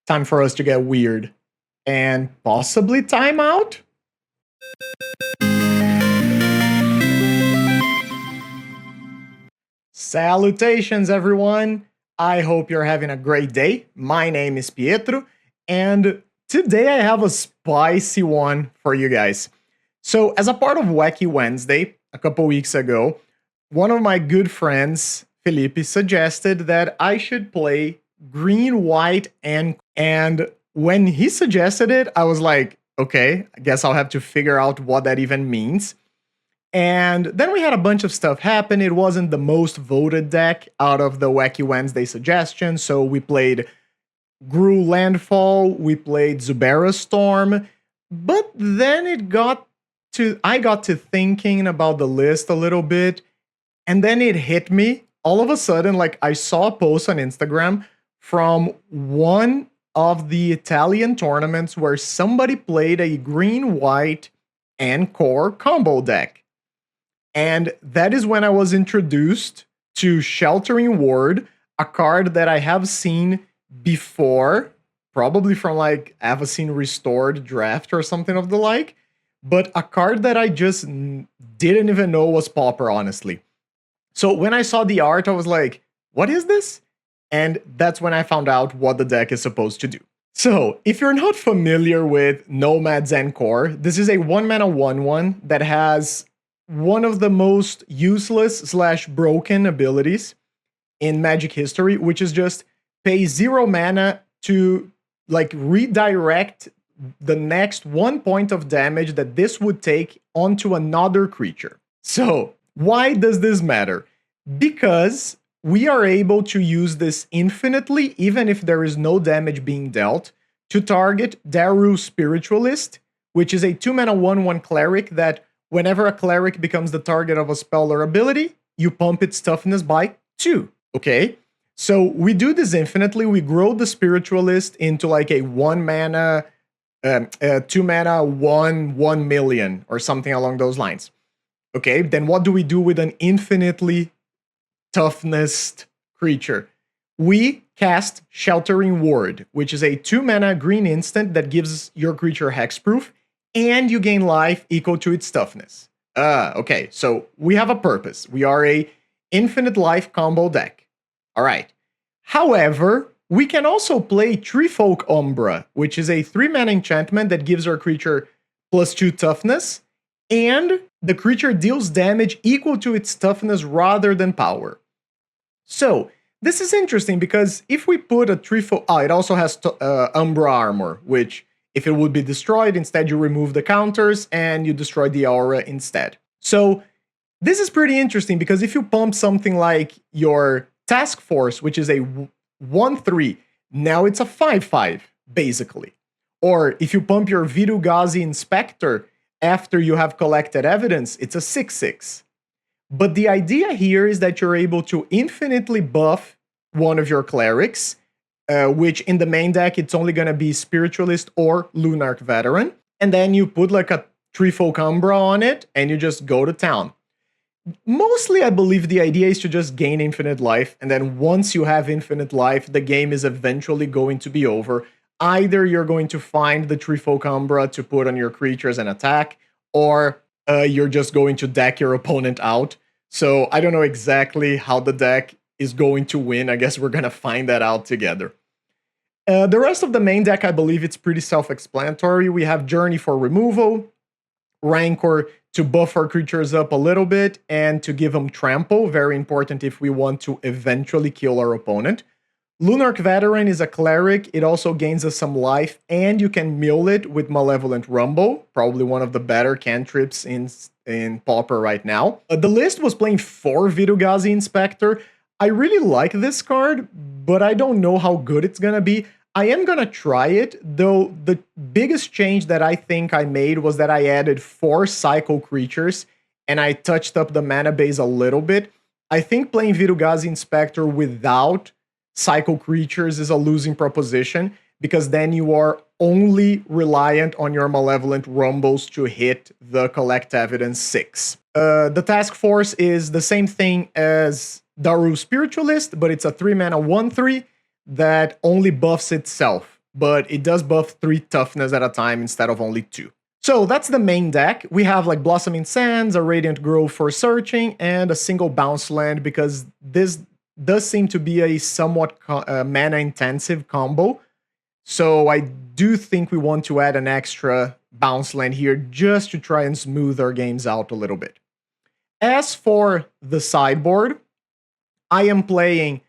Time for us to get weird. And possibly time out? Salutations, everyone! I hope you're having a great day. My name is Pietro, and today I have a spicy one for you guys. So, as a part of Wacky Wednesday, a couple weeks ago, one of my good friends, Felipe, suggested that I should play green, white, and when he suggested it, I was like, okay, I guess I'll have to figure out what that even means. And then we had a bunch of stuff happen. It wasn't the most voted deck out of the Wacky Wednesday suggestions, so we played Gru Landfall, we played Zubera Storm, but then I got to thinking about the list a little bit, and then it hit me. All of a sudden, like, I saw a post on Instagram from one of the Italian tournaments where somebody played a green-white en-kor combo deck. And that is when I was introduced to Sheltering Ward, a card that I have seen before, probably from like Avacyn Restored Draft or something of the like, but a card that I just didn't even know was Pauper, honestly. So when I saw the art, I was like, what is this? And that's when I found out what the deck is supposed to do. So, if you're not familiar with Nomad's en-kor, this is a 1-mana 1/1 that has one of the most useless / broken abilities in Magic history, which is just pay 0 mana to like redirect the next 1 point of damage that this would take onto another creature. So, why does this matter? Because we are able to use this infinitely, even if there is no damage being dealt, to target Daru Spiritualist, which is a 2-mana 1/1 cleric that whenever a cleric becomes the target of a spell or ability, you pump its toughness by 2, okay? So we do this infinitely, we grow the Spiritualist into like a 1-mana, 2-mana 1 million, or something along those lines. Okay, then what do we do with an infinitely toughness creature? We cast Sheltering Ward, which is a 2-mana green instant that gives your creature hexproof, and you gain life equal to its toughness. Okay, so we have a purpose. We are a infinite life combo deck. Alright. However, we can also play Treefolk Umbra, which is a 3-mana enchantment that gives our creature +2 toughness, and the creature deals damage equal to its toughness rather than power. So, this is interesting because if we put a Treefolk... it also has Umbra Armor, which, if it would be destroyed, instead you remove the counters and you destroy the aura instead. So, this is pretty interesting because if you pump something like your Task Force, which is a 1/3, now it's a 5/5, basically. Or if you pump your Virugazi Inspector after you have collected evidence, it's a 6/6. But the idea here is that you're able to infinitely buff one of your clerics, which in the main deck, it's only going to be Spiritualist or Lunarch Veteran. And then you put like a Treefolk Umbra on it, and you just go to town. Mostly, I believe the idea is to just gain infinite life, and then once you have infinite life, the game is eventually going to be over. Either you're going to find the Treefolk Umbra to put on your creatures and attack, or you're just going to deck your opponent out. So I don't know exactly how the deck is going to win. I guess we're going to find that out together. The rest of the main deck, I believe it's pretty self-explanatory. We have Journey for removal, Rancor to buff our creatures up a little bit, and to give them Trample, very important if we want to eventually kill our opponent. Lunarch Veteran is a cleric, it also gains us some life, and you can mill it with Malevolent Rumble, probably one of the better cantrips in Pauper right now. The list was playing 4 Virugazi Inspector. I really like this card, but I don't know how good it's gonna be. I am gonna try it, though the biggest change that I think I made was that I added 4 cycle creatures, and I touched up the mana base a little bit. I think playing Virugazi Inspector without cycle creatures is a losing proposition, because then you are only reliant on your Malevolent Rumbles to hit the Collect Evidence 6. The Task Force is the same thing as Daru Spiritualist, but it's a 3-mana 1/3 that only buffs itself. but it does buff 3 toughness at a time instead of only 2. So that's the main deck. We have like Blossoming Sands, a Radiant Grove for searching, and a single bounce land because this does seem to be a somewhat mana-intensive combo. So I do think we want to add an extra bounce land here just to try and smooth our games out a little bit. As for the sideboard, I am playing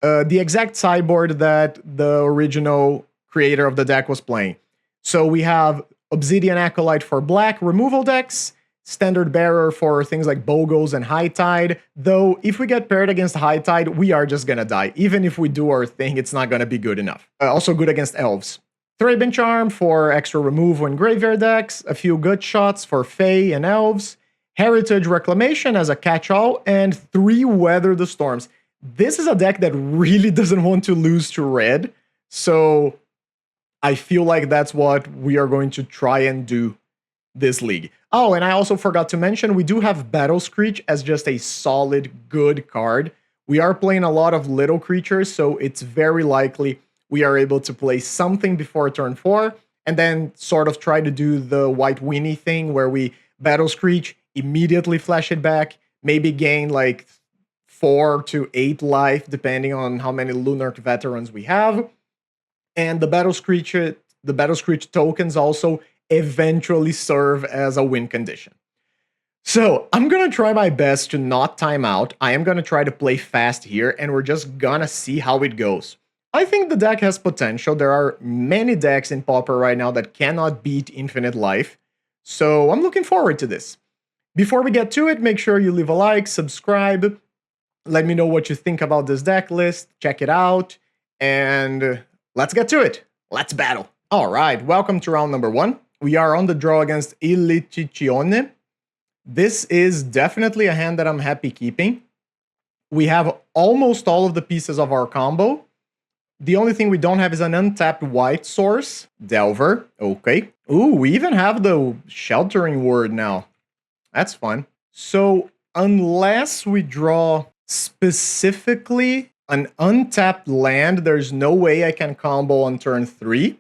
the exact sideboard that the original creator of the deck was playing. So we have Obsidian Acolyte for black removal decks, Standard Bearer for things like Bogos and High Tide, though if we get paired against High Tide, we are just gonna die. Even if we do our thing, it's not gonna be good enough. Also good against Elves. Thraben Charm for extra removal in graveyard decks, a few good shots for Fae and Elves, Heritage Reclamation as a catch-all, and 3 Weather the Storms. This is a deck that really doesn't want to lose to red, so I feel like that's what we are going to try and do this league. Oh, and I also forgot to mention, we do have Battle Screech as just a solid, good card. We are playing a lot of little creatures, so it's very likely we are able to play something before turn 4, and then sort of try to do the White Weenie thing, where we Battle Screech, immediately flash it back, maybe gain like 4 to 8 life, depending on how many Lunarch Veterans we have. And the Battle Screech tokens also eventually serve as a win condition. So I'm gonna try my best to not time out. I am gonna try to play fast here, and we're just gonna see how it goes. I think the deck has potential. There are many decks in Pauper right now that cannot beat Infinite Life, so I'm looking forward to this. Before we get to it, make sure you leave a like, subscribe, let me know what you think about this deck list, check it out, and let's get to it. Let's battle. All right, welcome to round number 1. We are on the draw against iliciccione. This is definitely a hand that I'm happy keeping. We have almost all of the pieces of our combo. The only thing we don't have is an untapped white source. Delver, okay. Ooh, we even have the Sheltering Word now. That's fun. So unless we draw specifically an untapped land, there's no way I can combo on turn 3.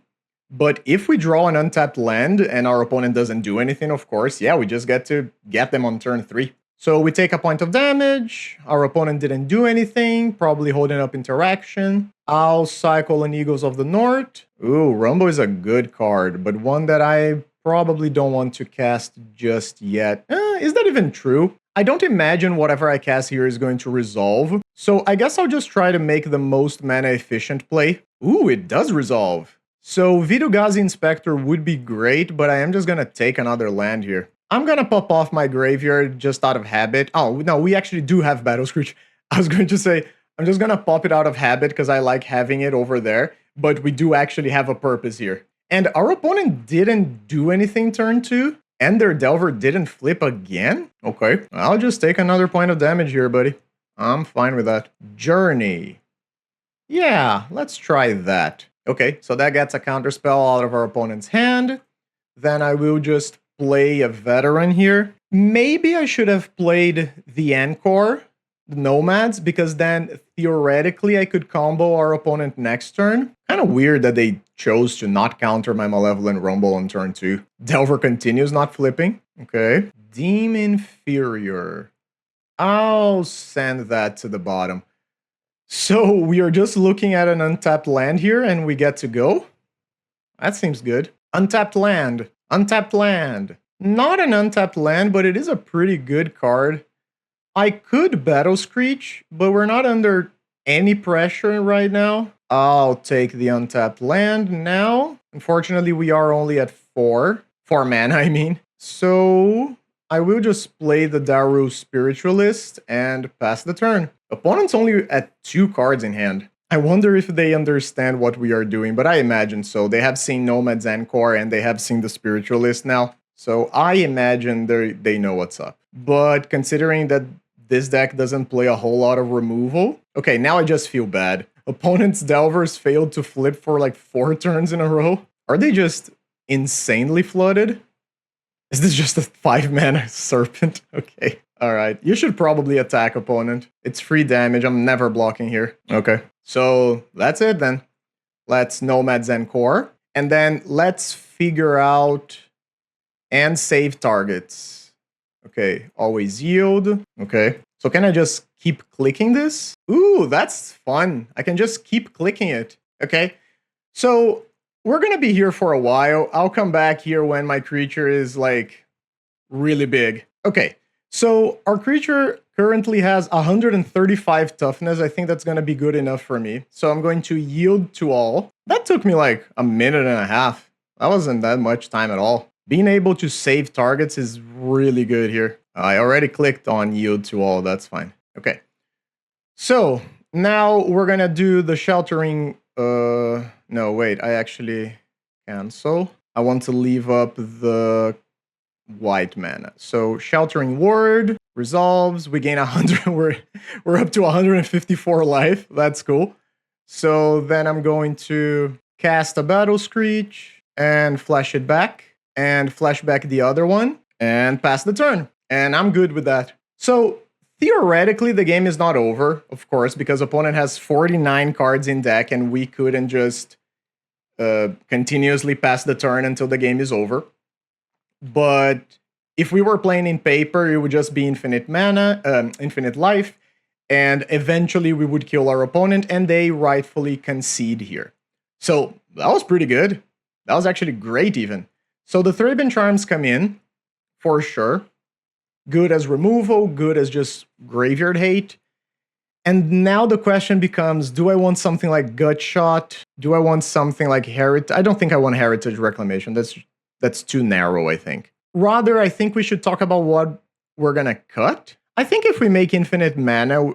But if we draw an untapped land and our opponent doesn't do anything, of course, yeah, we just get to get them on turn 3. So we take a point of damage. Our opponent didn't do anything, probably holding up interaction. I'll cycle an Eagles of the North. Ooh, Rumble is a good card, but one that I probably don't want to cast just yet. Is that even true? I don't imagine whatever I cast here is going to resolve. So I guess I'll just try to make the most mana efficient play. Ooh, it does resolve. So Virugazi Inspector would be great, but I am just gonna take another land here. I'm gonna pop off my graveyard just out of habit. Oh, no, we actually do have Battle Screech. I was going to say, I'm just gonna pop it out of habit because I like having it over there, but we do actually have a purpose here. And our opponent didn't do anything turn 2, and their Delver didn't flip again? Okay, I'll just take another point of damage here, buddy. I'm fine with that. Journey. Yeah, let's try that. Okay, so that gets a counterspell out of our opponent's hand. Then I will just play a veteran here. Maybe I should have played the en-kor, the Nomads, because then theoretically I could combo our opponent next turn. Kind of weird that they chose to not counter my Malevolent Rumble on turn 2. Delver continues not flipping. Okay. Deem Inferior. I'll send that to the bottom. So we are just looking at an untapped land here and we get to go. That seems good. Untapped land. Untapped land. Not an untapped land, but it is a pretty good card. I could Battle Screech, but we're not under any pressure right now. I'll take the untapped land now. Unfortunately, we are only at 4 mana, I mean. So I will just play the Daru Spiritualist and pass the turn. Opponent's only at 2 cards in hand. I wonder if they understand what we are doing, but I imagine so. They have seen Nomad's en-kor and they have seen the Spiritualist now. So I imagine they know what's up. But considering that this deck doesn't play a whole lot of removal... Okay, now I just feel bad. Opponent's Delvers failed to flip for like 4 turns in a row. Are they just insanely flooded? Is this just a 5 mana Serpent? Okay. Alright, you should probably attack, opponent. It's free damage, I'm never blocking here. Okay, so that's it then. Let's Nomads en-kor. And then let's figure out and save targets. Okay, always yield. Okay, so can I just keep clicking this? Ooh, that's fun. I can just keep clicking it. Okay, so we're gonna be here for a while. I'll come back here when my creature is like really big. Okay, so our creature currently has 135 toughness. I think that's gonna be good enough for me. So I'm going to yield to all. That took me like a minute and a half. That wasn't that much time at all. Being able to save targets is really good here. I already clicked on yield to all, that's fine. Okay. So now we're gonna do the sheltering, no, wait, I actually cancel. I want to leave up the white mana. So sheltering word resolves, we gain 100, we're up to 154 life, that's cool. So then I'm going to cast a Battle Screech and flash it back. And flash back the other one, and pass the turn. And I'm good with that. So, theoretically, the game is not over, of course, because opponent has 49 cards in deck, and we couldn't just continuously pass the turn until the game is over. But if we were playing in paper, it would just be infinite mana, infinite life, and eventually we would kill our opponent, and they rightfully concede here. So, that was pretty good. That was actually great, even. So the Thraben Charms come in, for sure. Good as removal, good as just graveyard hate. And now the question becomes, do I want something like Gut Shot? Do I want something like Heritage? I don't think I want Heritage Reclamation. That's too narrow, I think. Rather, I think we should talk about what we're gonna cut. I think if we make infinite mana,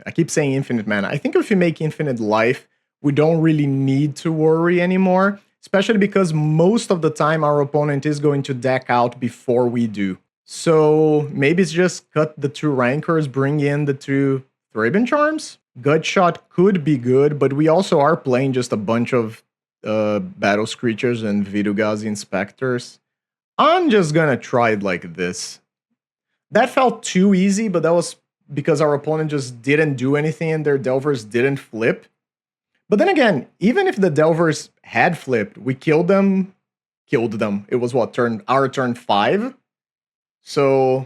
I keep saying infinite mana. I think if we make infinite life, we don't really need to worry anymore. Especially because most of the time our opponent is going to deck out before we do. So maybe it's just cut the 2 Rancors, bring in the 2 Thraben Charms. Gut Shot could be good, but we also are playing just a bunch of Battle Screechers and Virugazi Inspectors. I'm just gonna try it like this. That felt too easy, but that was because our opponent just didn't do anything and their Delvers didn't flip. But then again, even if the Delvers had flipped, we killed them. It was what, our turn 5? So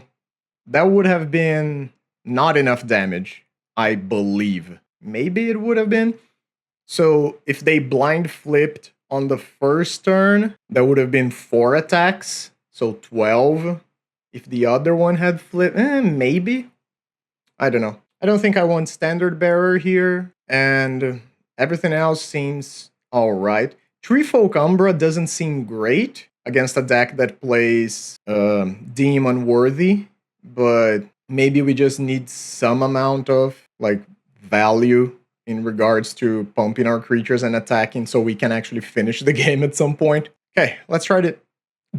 that would have been not enough damage, I believe. Maybe it would have been. So if they blind flipped on the first turn, that would have been 4 attacks. So 12. If the other one had flipped, maybe. I don't know. I don't think I want Standard Bearer here. And everything else seems alright. Treefolk Umbra doesn't seem great against a deck that plays Deem Unworthy, but maybe we just need some amount of like value in regards to pumping our creatures and attacking so we can actually finish the game at some point. Okay, let's try to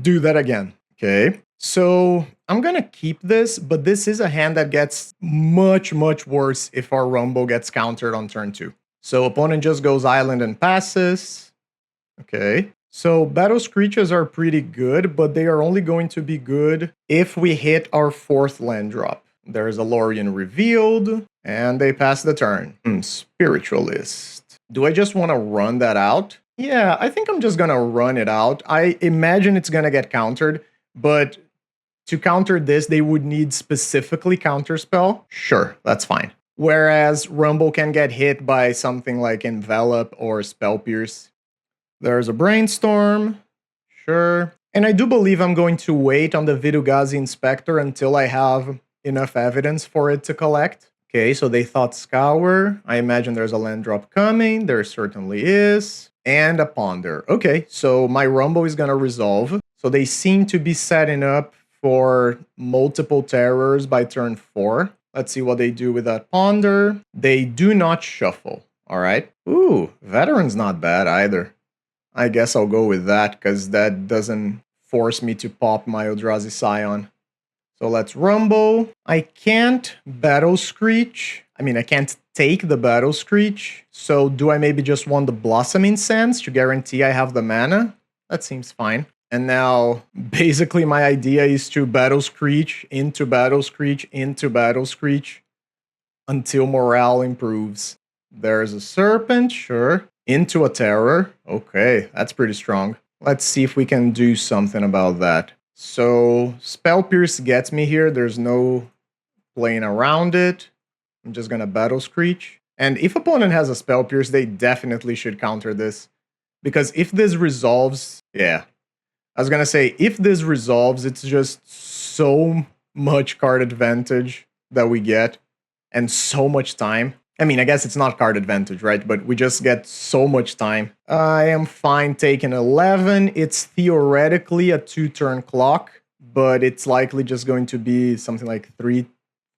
do that again. Okay, so I'm gonna keep this, but this is a hand that gets much, much worse if our Rumble gets countered on turn 2. So opponent just goes island and passes. Okay. So Battle Screeches are pretty good, but they are only going to be good if we hit our 4th land drop. There's a Lorien revealed, and they pass the turn. Spiritualist. Do I just want to run that out? Yeah, I think I'm just gonna run it out. I imagine it's gonna get countered, but to counter this, they would need specifically counterspell. Sure, that's fine. Whereas Rumble can get hit by something like Envelop or Spell Pierce. There's a Brainstorm. Sure. And I do believe I'm going to wait on the Virugazi Inspector until I have enough evidence for it to collect. Okay, so they thought Scour. I imagine there's a land drop coming. There certainly is. And a Ponder. Okay, so my Rumble is going to resolve. So they seem to be setting up for multiple terrors by turn 4. Let's see what they do with that Ponder. They do not shuffle. All right. Ooh, Veteran's not bad either. I guess I'll go with that because that doesn't force me to pop my Eldrazi Scion. So let's Rumble. I can't Battle Screech. I can't take the Battle Screech. So do I maybe just want the Blossoming Sands to guarantee I have the mana? That seems fine. And now, basically, my idea is to Battle Screech into Battle Screech into Battle Screech until morale improves. There's a Serpent, sure. into a terror. Okay, that's pretty strong. Let's see if we can do something about that. So Spell Pierce gets me here. There's no playing around it. I'm just gonna Battle Screech. And if opponent has a Spell Pierce, they definitely should counter this. Because if this resolves, yeah. I was gonna say, if this resolves, it's just so much card advantage that we get. And so much time. I mean, I guess it's not card advantage, right? But we just get so much time. I am fine taking 11. It's theoretically a 2-turn clock, but it's likely just going to be something like 3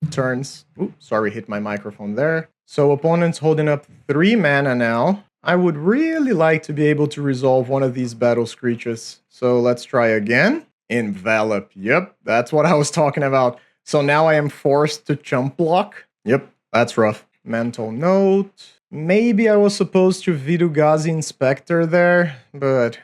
turns. Oops, sorry, hit my microphone there. So opponent's holding up 3 mana now. I would really like to be able to resolve one of these Battle Screeches. So let's try again. Envelop. Yep, that's what I was talking about. So now I am forced to chump block. Yep, that's rough. Mental note. Maybe I was supposed to Virugazi Inspector there, but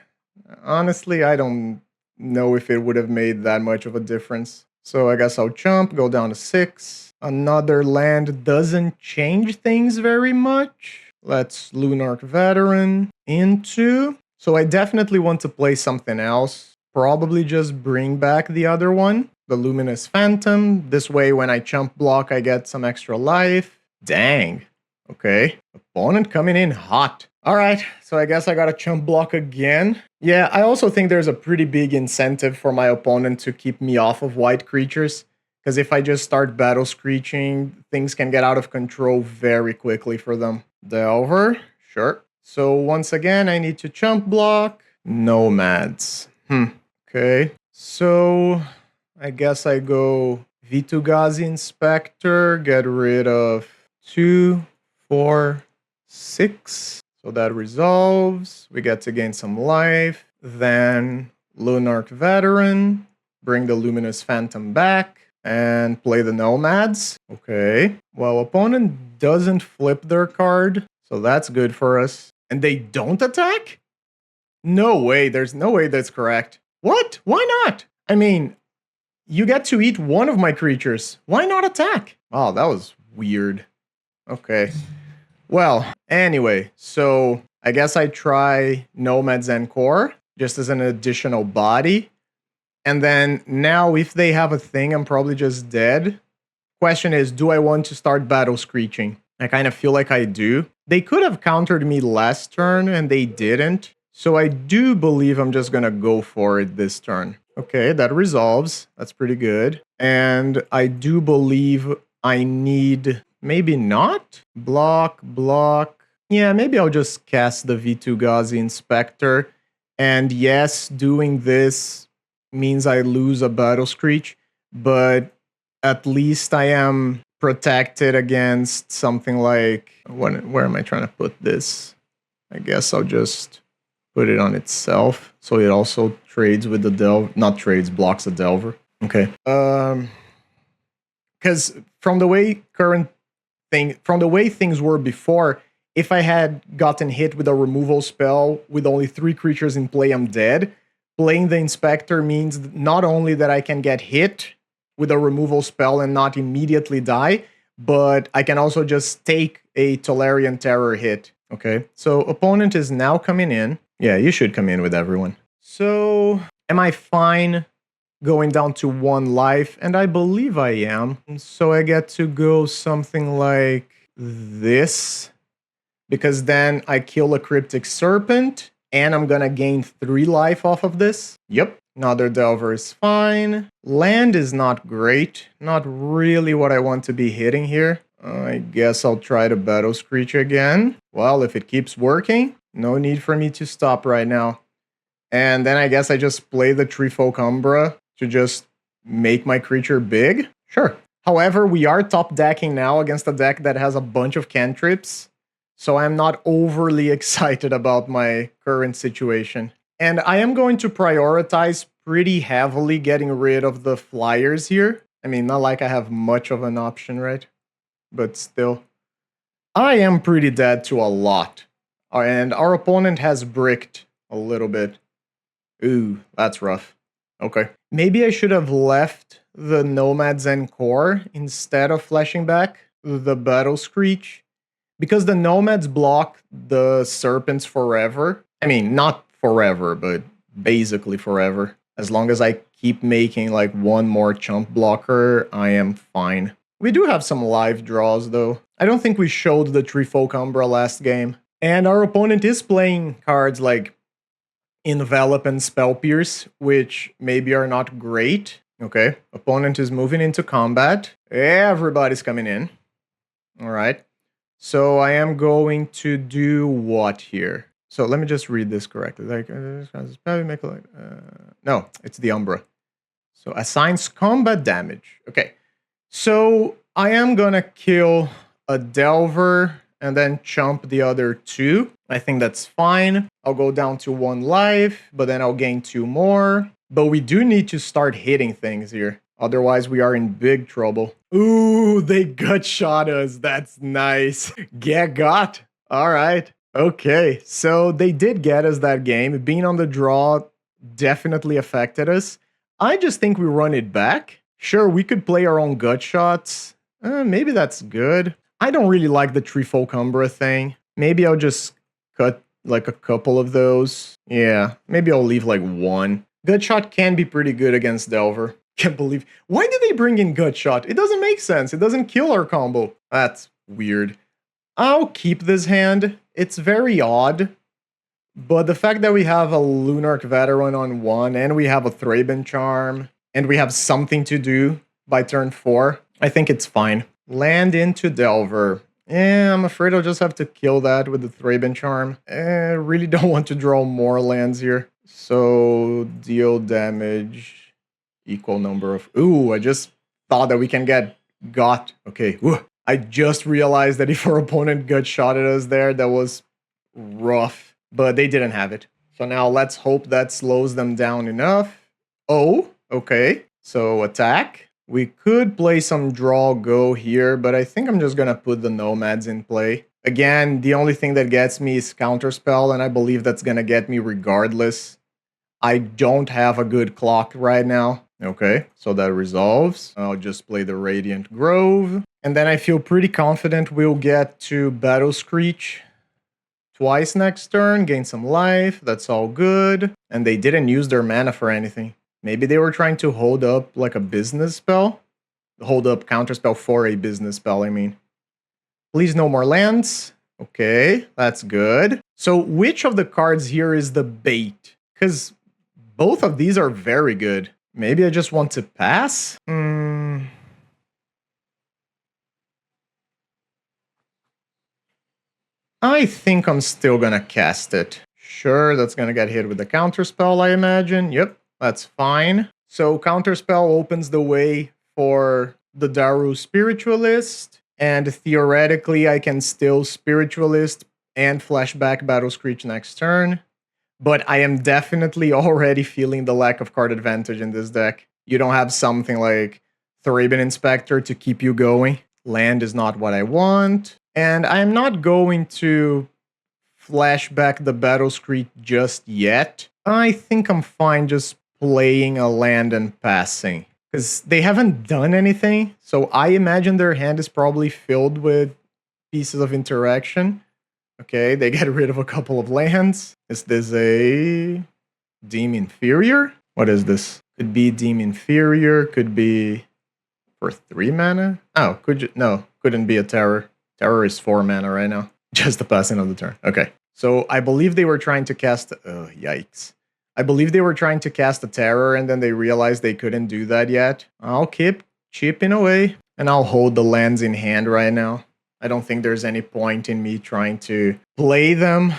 honestly, I don't know if it would have made that much of a difference. So I guess I'll chump, go down to 6. Another land doesn't change things very much. Let's Lunarch Veteran into. So I definitely want to play something else. Probably just bring back the other one, the Luminous Phantom. This way, when I chump block, I get some extra life. Dang. Okay. Opponent coming in hot. All right. So I guess I got to chump block again. Yeah, I also think there's a pretty big incentive for my opponent to keep me off of white creatures. Because if I just start Battle Screeching, things can get out of control very quickly for them. Delver. Sure. So once again, I need to chump block. Nomads. Okay. So I guess I go Virugazi Inspector, get rid of 2, 4, 6. So that resolves. We get to gain some life. Then Lunarch Veteran, bring the Luminous Phantom back, and play the Nomads. Okay. Well, opponent doesn't flip their card, so that's good for us. And they don't attack? No way. There's no way that's correct. What? Why not? I mean, you get to eat one of my creatures. Why not attack? Oh, that was weird. Okay. Well, anyway, so I guess I try Nomads en-kor just as an additional body. And then now if they have a thing, I'm probably just dead. Question is, do I want to start Battle Screeching? I kind of feel like I do. They could have countered me last turn and they didn't. So I do believe I'm just going to go for it this turn. Okay, that resolves. That's pretty good. And I do believe I need... Maybe not? Block, block. Yeah, maybe I'll just cast the Virugazi Inspector. And yes, doing this means I lose a Battle Screech, but at least I am protected against something like... Where am I trying to put this? I guess I'll just put it on itself. So it also trades with the Delver. Not trades, blocks the Delver. Okay. Because from the way things were before, if I had gotten hit with a removal spell with only 3 creatures in play, I'm dead. Playing the Inspector means not only that I can get hit with a removal spell and not immediately die, but I can also just take a Tolarian Terror hit. Okay, so opponent is now coming in. Yeah, you should come in with everyone. So, am I fine going down to 1 life? And I believe I am. So I get to go something like this, because then I kill a Cryptic Serpent, and I'm gonna gain 3 life off of this. Yep, another Delver is fine. Land is not great. Not really what I want to be hitting here. I guess I'll try to Battle Screech again. Well, if it keeps working, no need for me to stop right now. And then I guess I just play the Treefolk Umbra to just make my creature big? Sure. However, we are top decking now against a deck that has a bunch of cantrips, so I'm not overly excited about my current situation. And I am going to prioritize pretty heavily getting rid of the flyers here. I mean, not like I have much of an option, right? But still. I am pretty dead to a lot. And our opponent has bricked a little bit. Ooh, that's rough. Okay. Maybe I should have left the Nomads en-kor instead of flashing back the Battle Screech. because the nomads block the serpents forever. I mean, not forever, but basically forever. As long as I keep making like one more chump blocker, I am fine. We do have some live draws though. I don't think we showed the Treefolk Umbra last game. And our opponent is playing cards like Envelop and Spell Pierce, which maybe are not great. Okay, opponent is moving into combat. Everybody's coming in. All right. So I am going to do what here? So let me just read this correctly. Like, no, it's the Umbra. So assigns combat damage. Okay. So I am gonna kill a Delver and then chump the other two. I think that's fine. I'll go down to 1 life, but then I'll gain 2 more. But we do need to start hitting things here. Otherwise, we are in big trouble. Ooh, they gut shot us. That's nice. Get got. All right. Okay. So they did get us that game. Being on the draw definitely affected us. I just think we run it back. Sure, we could play our own gut shots. Maybe that's good. I don't really like the Treefolk Umbra thing. Maybe I'll just cut like a couple of those. Yeah, maybe I'll leave like 1. Gut shot can be pretty good against Delver. Can't believe. Why did they bring in gut shot? It doesn't make sense. It doesn't kill our combo. That's weird. I'll keep this hand. It's very odd. But the fact that we have a Lunarch Veteran on 1 and we have a Thraben Charm and we have something to do by turn 4, I think it's fine. Land into Delver. I'm afraid I'll just have to kill that with the Thraben Charm. Really don't want to draw more lands here. So deal damage, equal number of... Ooh, I just thought that we can get got. Okay, ooh. I just realized that if our opponent gut shot at us there, that was rough. But they didn't have it. So now let's hope that slows them down enough. Oh, okay. So attack. We could play some draw go here, but I think I'm just gonna put the nomads in play. Again, the only thing that gets me is counterspell, and I believe that's gonna get me regardless. I don't have a good clock right now. Okay, so that resolves. I'll just play the Radiant Grove. And then I feel pretty confident we'll get to Battle Screech twice next turn, gain some life, that's all good. And they didn't use their mana for anything. Maybe they were trying to hold up like a business spell? Hold up counterspell for a business spell, I mean. Please no more lands. Okay, that's good. So which of the cards here is the bait? Because both of these are very good. Maybe I just want to pass? I think I'm still gonna cast it. Sure, that's gonna get hit with the counterspell, I imagine. Yep, that's fine. So counterspell opens the way for the Daru Spiritualist, and theoretically I can still Spiritualist and flashback Battle Screech next turn. But I am definitely already feeling the lack of card advantage in this deck. You don't have something like Thraben Inspector to keep you going. Land is not what I want. And I'm not going to flashback the Battle Screech just yet. I think I'm fine just playing a land and passing. Because they haven't done anything. So I imagine their hand is probably filled with pieces of interaction. Okay, they get rid of a couple of lands. Is this a Deem Inferior? What is this? Could be Deem Inferior, could be for 3 mana? Oh, could you? No, couldn't be a Terror. Terror is 4 mana right now. Just the passing of the turn. Okay, so I believe they were trying to cast... Oh, yikes. I believe they were trying to cast a Terror and then they realized they couldn't do that yet. I'll keep chipping away and I'll hold the lands in hand right now. I don't think there's any point in me trying to play them.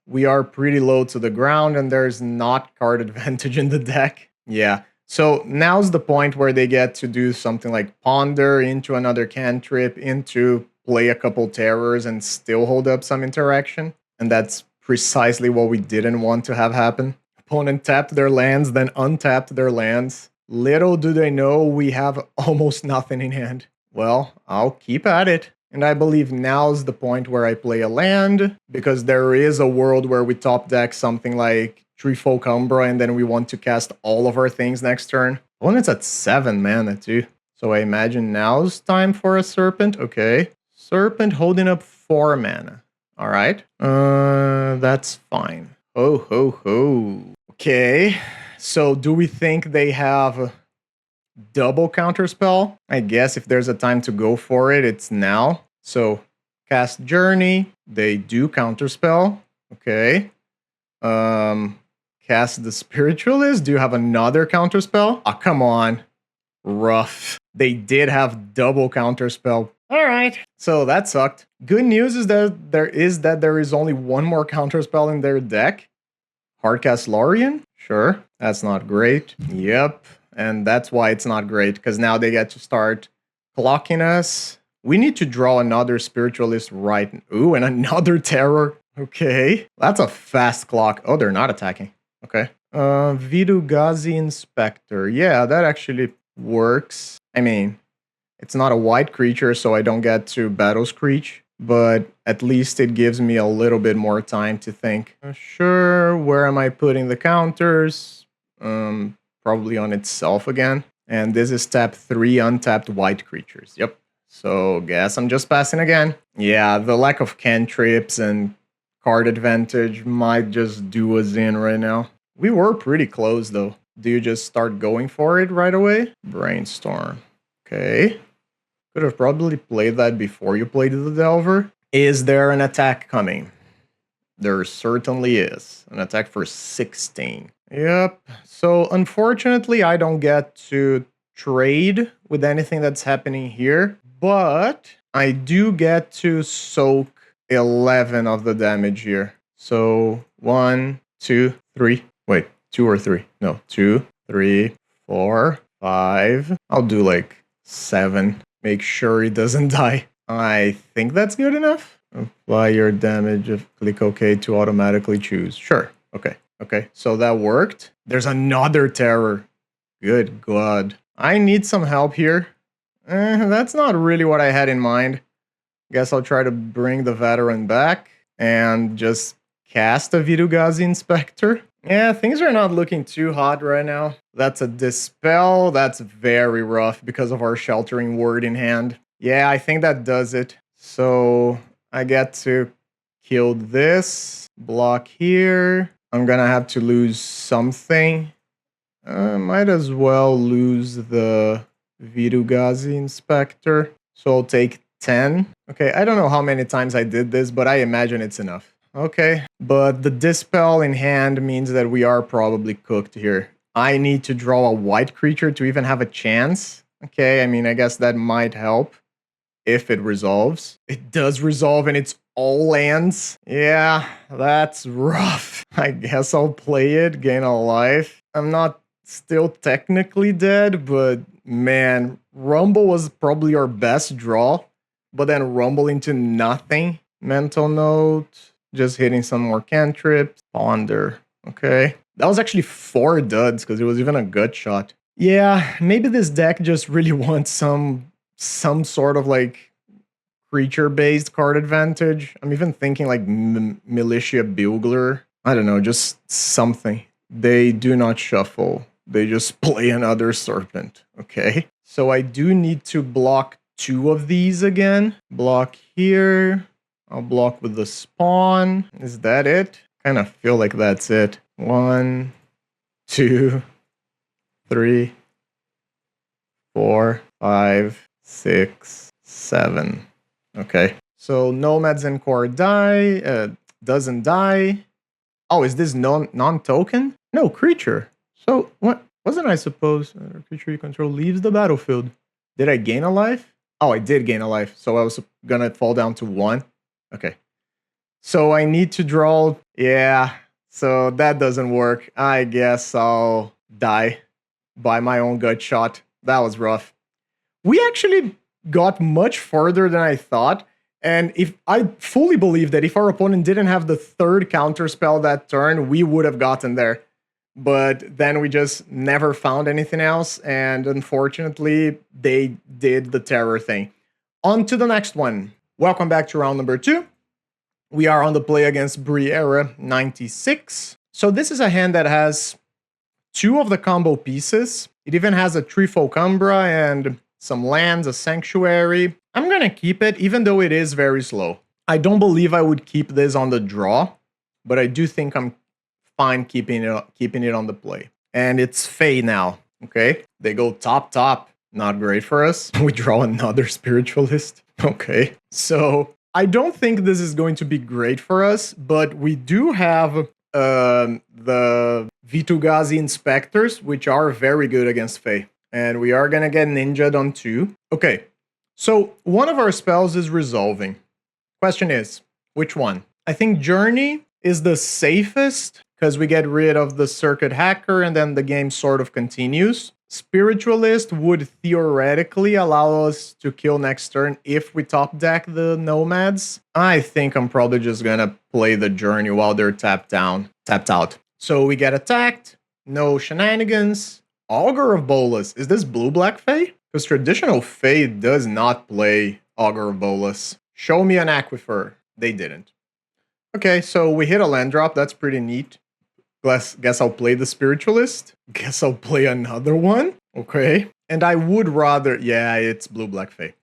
We are pretty low to the ground and there's not card advantage in the deck. Yeah, so now's the point where they get to do something like Ponder into another cantrip, into play a couple terrors and still hold up some interaction. And that's precisely what we didn't want to have happen. Opponent tapped their lands, then untapped their lands. Little do they know we have almost nothing in hand. Well, I'll keep at it. And I believe now's the point where I play a land, because there is a world where we top deck something like Treefolk Umbra, and then we want to cast all of our things next turn. Opponent's at 7 mana too. So I imagine now's time for a Serpent. Okay. Serpent holding up 4 mana. All right. That's fine. Ho, ho, ho. Okay. So do we think they have double counterspell? I guess if there's a time to go for it, it's now. So cast Journey. They do counterspell. Okay. Cast the Spiritualist. Do you have another counterspell? Ah, come on. Rough. They did have double counterspell. All right. So that sucked. Good news is that there is only one more counterspell in their deck. Hardcast Lorien? Sure. That's not great. Yep. And that's why it's not great, because now they get to start clocking us. We need to draw another Spiritualist right. Ooh, and another Terror. Okay. That's a fast clock. Oh, they're not attacking. Okay. Vidugazi Inspector. Yeah, that actually works. I mean, it's not a white creature, so I don't get to Battle Screech, but at least it gives me a little bit more time to think. Sure, where am I putting the counters? Probably on itself again. And this is tap 3 untapped white creatures. Yep. So guess I'm just passing again. Yeah, the lack of cantrips and card advantage might just do us in right now. We were pretty close though. Do you just start going for it right away? Brainstorm. Okay. Could have probably played that before you played the Delver. Is there an attack coming? There certainly is. An attack for 16. Yep. So unfortunately, I don't get to trade with anything that's happening here. But I do get to soak 11 of the damage here. So 1, 2, 3. Wait, 2 or 3. No, 2, 3, 4, 5. I'll do like 7. Make sure it doesn't die. I think that's good enough. Apply your damage. Click OK to automatically choose. Sure. Okay. Okay. So that worked. There's another Terror. Good God. I need some help here. That's not really what I had in mind. Guess I'll try to bring the Veteran back and just cast a Vidugazi Inspector. Yeah, things are not looking too hot right now. That's a Dispel. That's very rough because of our Sheltering Word in hand. Yeah, I think that does it. So I get to kill this. Block here. I'm gonna have to lose something. Might as well lose the Vidugazi Inspector. So I'll take 10. Okay, I don't know how many times I did this, but I imagine it's enough. Okay, but the Dispel in hand means that we are probably cooked here. I need to draw a white creature to even have a chance. Okay, I mean, I guess that might help if it resolves. It does resolve and it's all lands. Yeah, that's rough. I guess I'll play it, gain a life. I'm not still technically dead, but man, Rumble was probably our best draw, but then Rumble into nothing. Mental Note. Just hitting some more cantrips. Ponder. Okay. That was actually 4 duds because it was even a gut shot. Yeah, maybe this deck just really wants some sort of like creature-based card advantage. I'm even thinking like Militia Bugler. I don't know, just something. They do not shuffle. They just play another Serpent. Okay. So I do need to block 2 of these again. Block here. I'll block with the Spawn. Is that it? Kind of feel like that's it. 1, 2, 3, 4, 5, 6, 7. Okay. So Nomad's en-kor doesn't die. Oh, is this non-token? No, creature. So what? Wasn't I supposed creature you control leaves the battlefield? Did I gain a life? Oh, I did gain a life. So I was gonna fall down to 1. Okay. So I need to draw. Yeah. So that doesn't work. I guess I'll die by my own gut shot. That was rough. We actually got much further than I thought. And if I fully believe that if our opponent didn't have the 3rd counterspell that turn, we would have gotten there. But then we just never found anything else. And unfortunately, they did the Terror thing. On to the next one. Welcome back to round number 2. We are on the play against Briera 96. So this is a hand that has 2 of the combo pieces. It even has a Threefold Umbra and some lands, a Sanctuary. I'm gonna keep it, even though it is very slow. I don't believe I would keep this on the draw, but I do think I'm fine keeping it on the play. And it's Fae now, okay? They go top. Not great for us. We draw another Spiritualist. Okay. So I don't think this is going to be great for us, but we do have the Vitu-Ghazi Inspectors, which are very good against Fae. And we are going to get ninja'd on 2. Okay. So one of our spells is Resolving. Question is, which one? I think Journey is the safest because we get rid of the Circuit Hacker and then the game sort of continues. Spiritualist would theoretically allow us to kill next turn if we top deck the Nomads. I think I'm probably just gonna play the Journey while they're tapped out. So we get attacked, no shenanigans. Augur of Bolas. Is this blue-black Fae? Because traditional Fae does not play Augur of Bolas. Show me an Aquifer. They didn't. Okay, so we hit a land drop. That's pretty neat. Guess I'll play the Spiritualist. Guess I'll play another one. Okay. And I would rather... Yeah, it's blue-black Fae.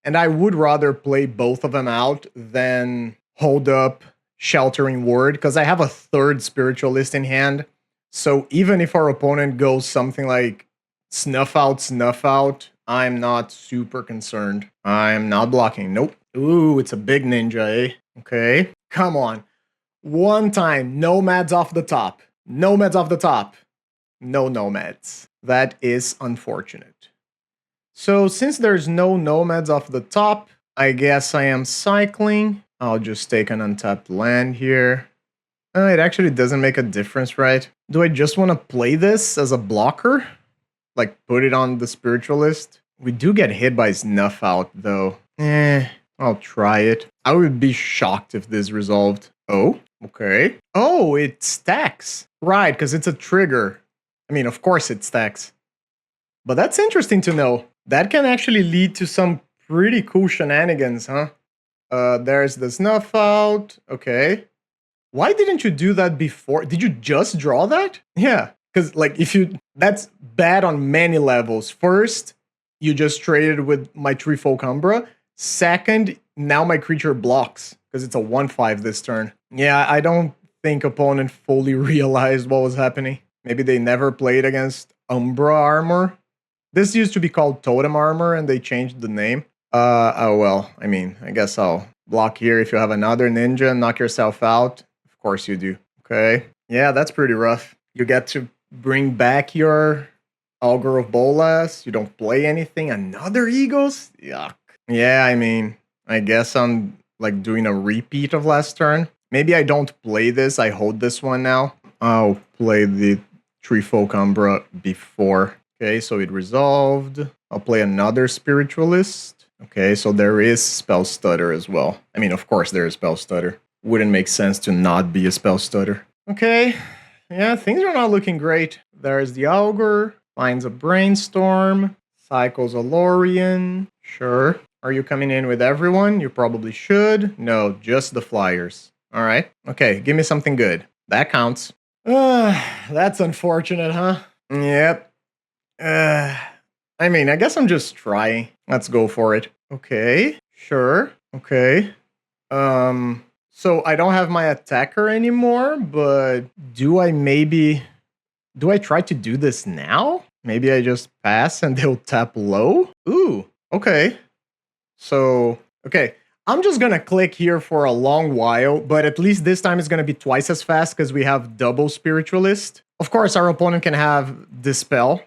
And I would rather play both of them out than hold up Sheltering Ward, because I have a third Spiritualist in hand. So even if our opponent goes something like Snuff out, I'm not super concerned. I'm not blocking. Nope. Ooh, it's a big ninja, eh? Okay. Come on. One time. Nomads off the top. Nomads off the top. No Nomads. That is unfortunate. So since there's no Nomads off the top, I guess I am cycling. I'll just take an untapped land here. It actually doesn't make a difference, right? Do I just want to play this as a blocker? Like, put it on the Spiritualist? We do get hit by Snuff out, though. I'll try it. I would be shocked if this resolved. Oh, okay. Oh, it stacks. Right, because it's a trigger. I mean, of course it stacks. But that's interesting to know. That can actually lead to some pretty cool shenanigans, huh? There's the Snuff out. Okay. Why didn't you do that before? Did you just draw that? Yeah, because like that's bad on many levels. First, you just traded with my Treefolk Umbra. Second, now my creature blocks because it's a 1/5 this turn. Yeah, I don't think opponent fully realized what was happening. Maybe they never played against Umbra armor. This used to be called Totem armor and they changed the name. Oh well, I mean, I guess I'll block here. If you have another ninja, knock yourself out. Of course you do. Okay. Yeah, that's pretty rough. You get to bring back your Augur of Bolas. You don't play anything. Another Eagles? Yuck. Yeah, I mean, I guess I'm like doing a repeat of last turn. Maybe I don't play this. I hold this one now. I'll play the Treefolk Umbra before. Okay, so it resolved. I'll play another Spiritualist. Okay, so there is Spell Stutter as well. I mean, of course there is Spell Stutter. Wouldn't make sense to not be a Spell Stutter. Okay, yeah, things are not looking great. There's the Augur, finds a Brainstorm, cycles a Lorien. Sure. Are you coming in with everyone? You probably should. No, just the Flyers. All right. Okay, give me something good. That counts. That's unfortunate, huh? Yep. I mean, I guess I'm just trying. Let's go for it. Okay, sure. Okay. So I don't have my attacker anymore, but do I try to do this now? Maybe I just pass and they'll tap low? Ooh, okay. So, okay. I'm just gonna click here for a long while, but at least this time it's gonna be twice as fast because we have double Spiritualist. Of course, our opponent can have Dispel,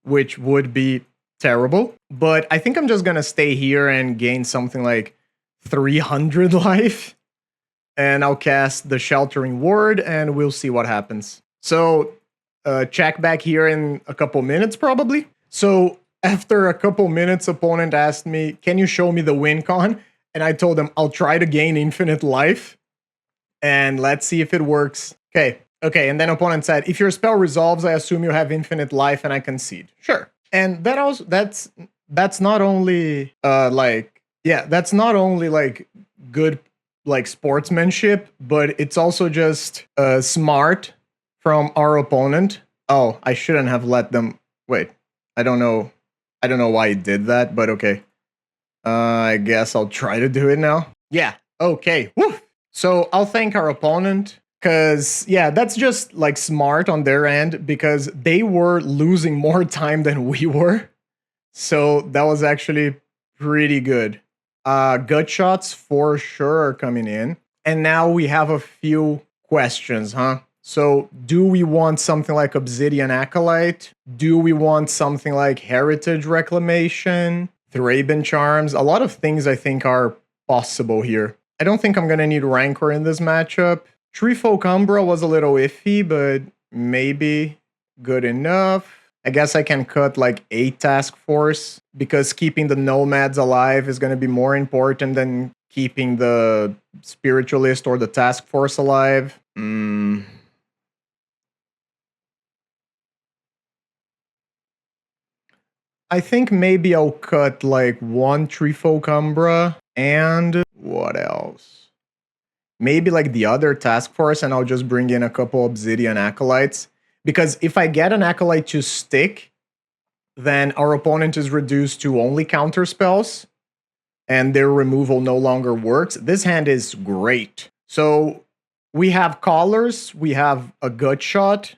which would be terrible, but I think I'm just gonna stay here and gain something like 300 life. And I'll cast the Sheltering Ward, and we'll see what happens. So, check back here in a couple minutes, probably. So, after a couple minutes, opponent asked me, can you show me the win con? And I told him, I'll try to gain infinite life. And let's see if it works. Okay, and then opponent said, if your spell resolves, I assume you have infinite life, and I concede. Sure. And that also, that's not only, that's not only, like, good like sportsmanship, but it's also just smart from our opponent. Oh, I shouldn't have let them. Wait, I don't know why he did that, but okay. I guess I'll try to do it now. Yeah, Okay. Woo! So I'll thank our opponent because, yeah, that's just like smart on their end because they were losing more time than we were. So that was actually pretty good. Gut shots for sure are coming in. And now we have a few questions, huh? So, do we want something like Obsidian Acolyte? Do we want something like Heritage Reclamation? Thraben Charms? A lot of things I think are possible here. I don't think I'm gonna need Rancor in this matchup. Treefolk Umbra was a little iffy, but maybe good enough. I guess I can cut like a task force because keeping the nomads alive is going to be more important than keeping the spiritualist or the task force alive. I think maybe I'll cut like one Treefolk Umbra and what else? Maybe like the other task force and I'll just bring in a couple Obsidian Acolytes. Because if I get an Acolyte to stick, then our opponent is reduced to only counter spells, and their removal no longer works. This hand is great. So we have Collars, we have a Gut Shot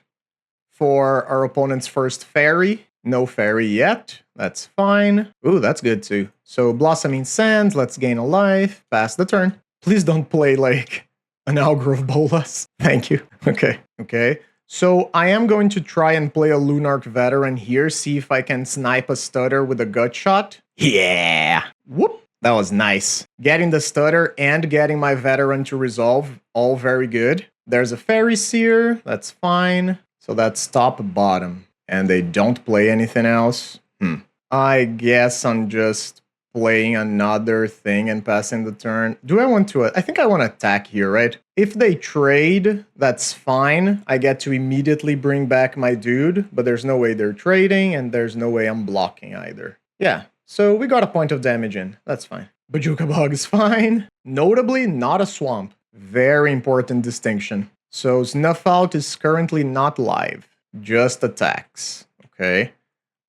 for our opponent's first fairy. No fairy yet. That's fine. Ooh, that's good too. So Blossoming Sands, let's gain a life. Pass the turn. Please don't play like an Algrove Bolas. Thank you. Okay. So I am going to try and play a Lunarch Veteran here, see if I can snipe a stutter with a Gut Shot. Yeah! Whoop! That was nice. Getting the stutter and getting my Veteran to resolve, all very good. There's a Fairy Seer, that's fine. So that's top bottom. And they don't play anything else. I guess I'm just playing another thing and passing the turn. Do I want to? I think I want to attack here, right? If they trade, that's fine. I get to immediately bring back my dude, but there's no way they're trading, and there's no way I'm blocking either. Yeah, so we got a point of damage in. That's fine. Bajuka Bug is fine. Notably, not a swamp. Very important distinction. So Snuff Out is currently not live. Just attacks. Okay.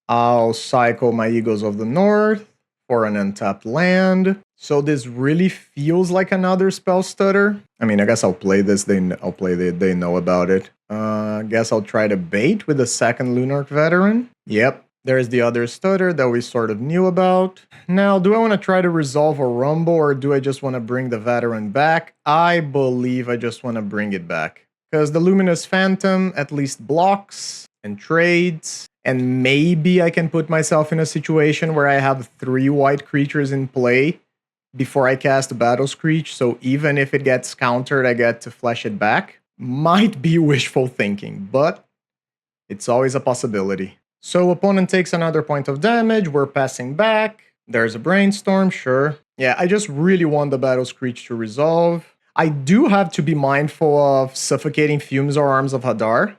I'll cycle my Eagles of the North for an untapped land. So this really feels like another spell stutter. I mean, I guess I'll play this. They know about it. I guess I'll try to bait with a second Lunarch Veteran. Yep, there's the other stutter that we sort of knew about. Now, do I want to try to resolve a Rumble or do I just want to bring the Veteran back? I believe I just want to bring it back. Because the Luminous Phantom at least blocks and trades. And maybe I can put myself in a situation where I have 3 white creatures in play before I cast Battle Screech, so even if it gets countered, I get to flash it back. Might be wishful thinking, but it's always a possibility. So opponent takes another point of damage, we're passing back. There's a Brainstorm, sure. Yeah, I just really want the Battle Screech to resolve. I do have to be mindful of Suffocating Fumes or Arms of Hadar.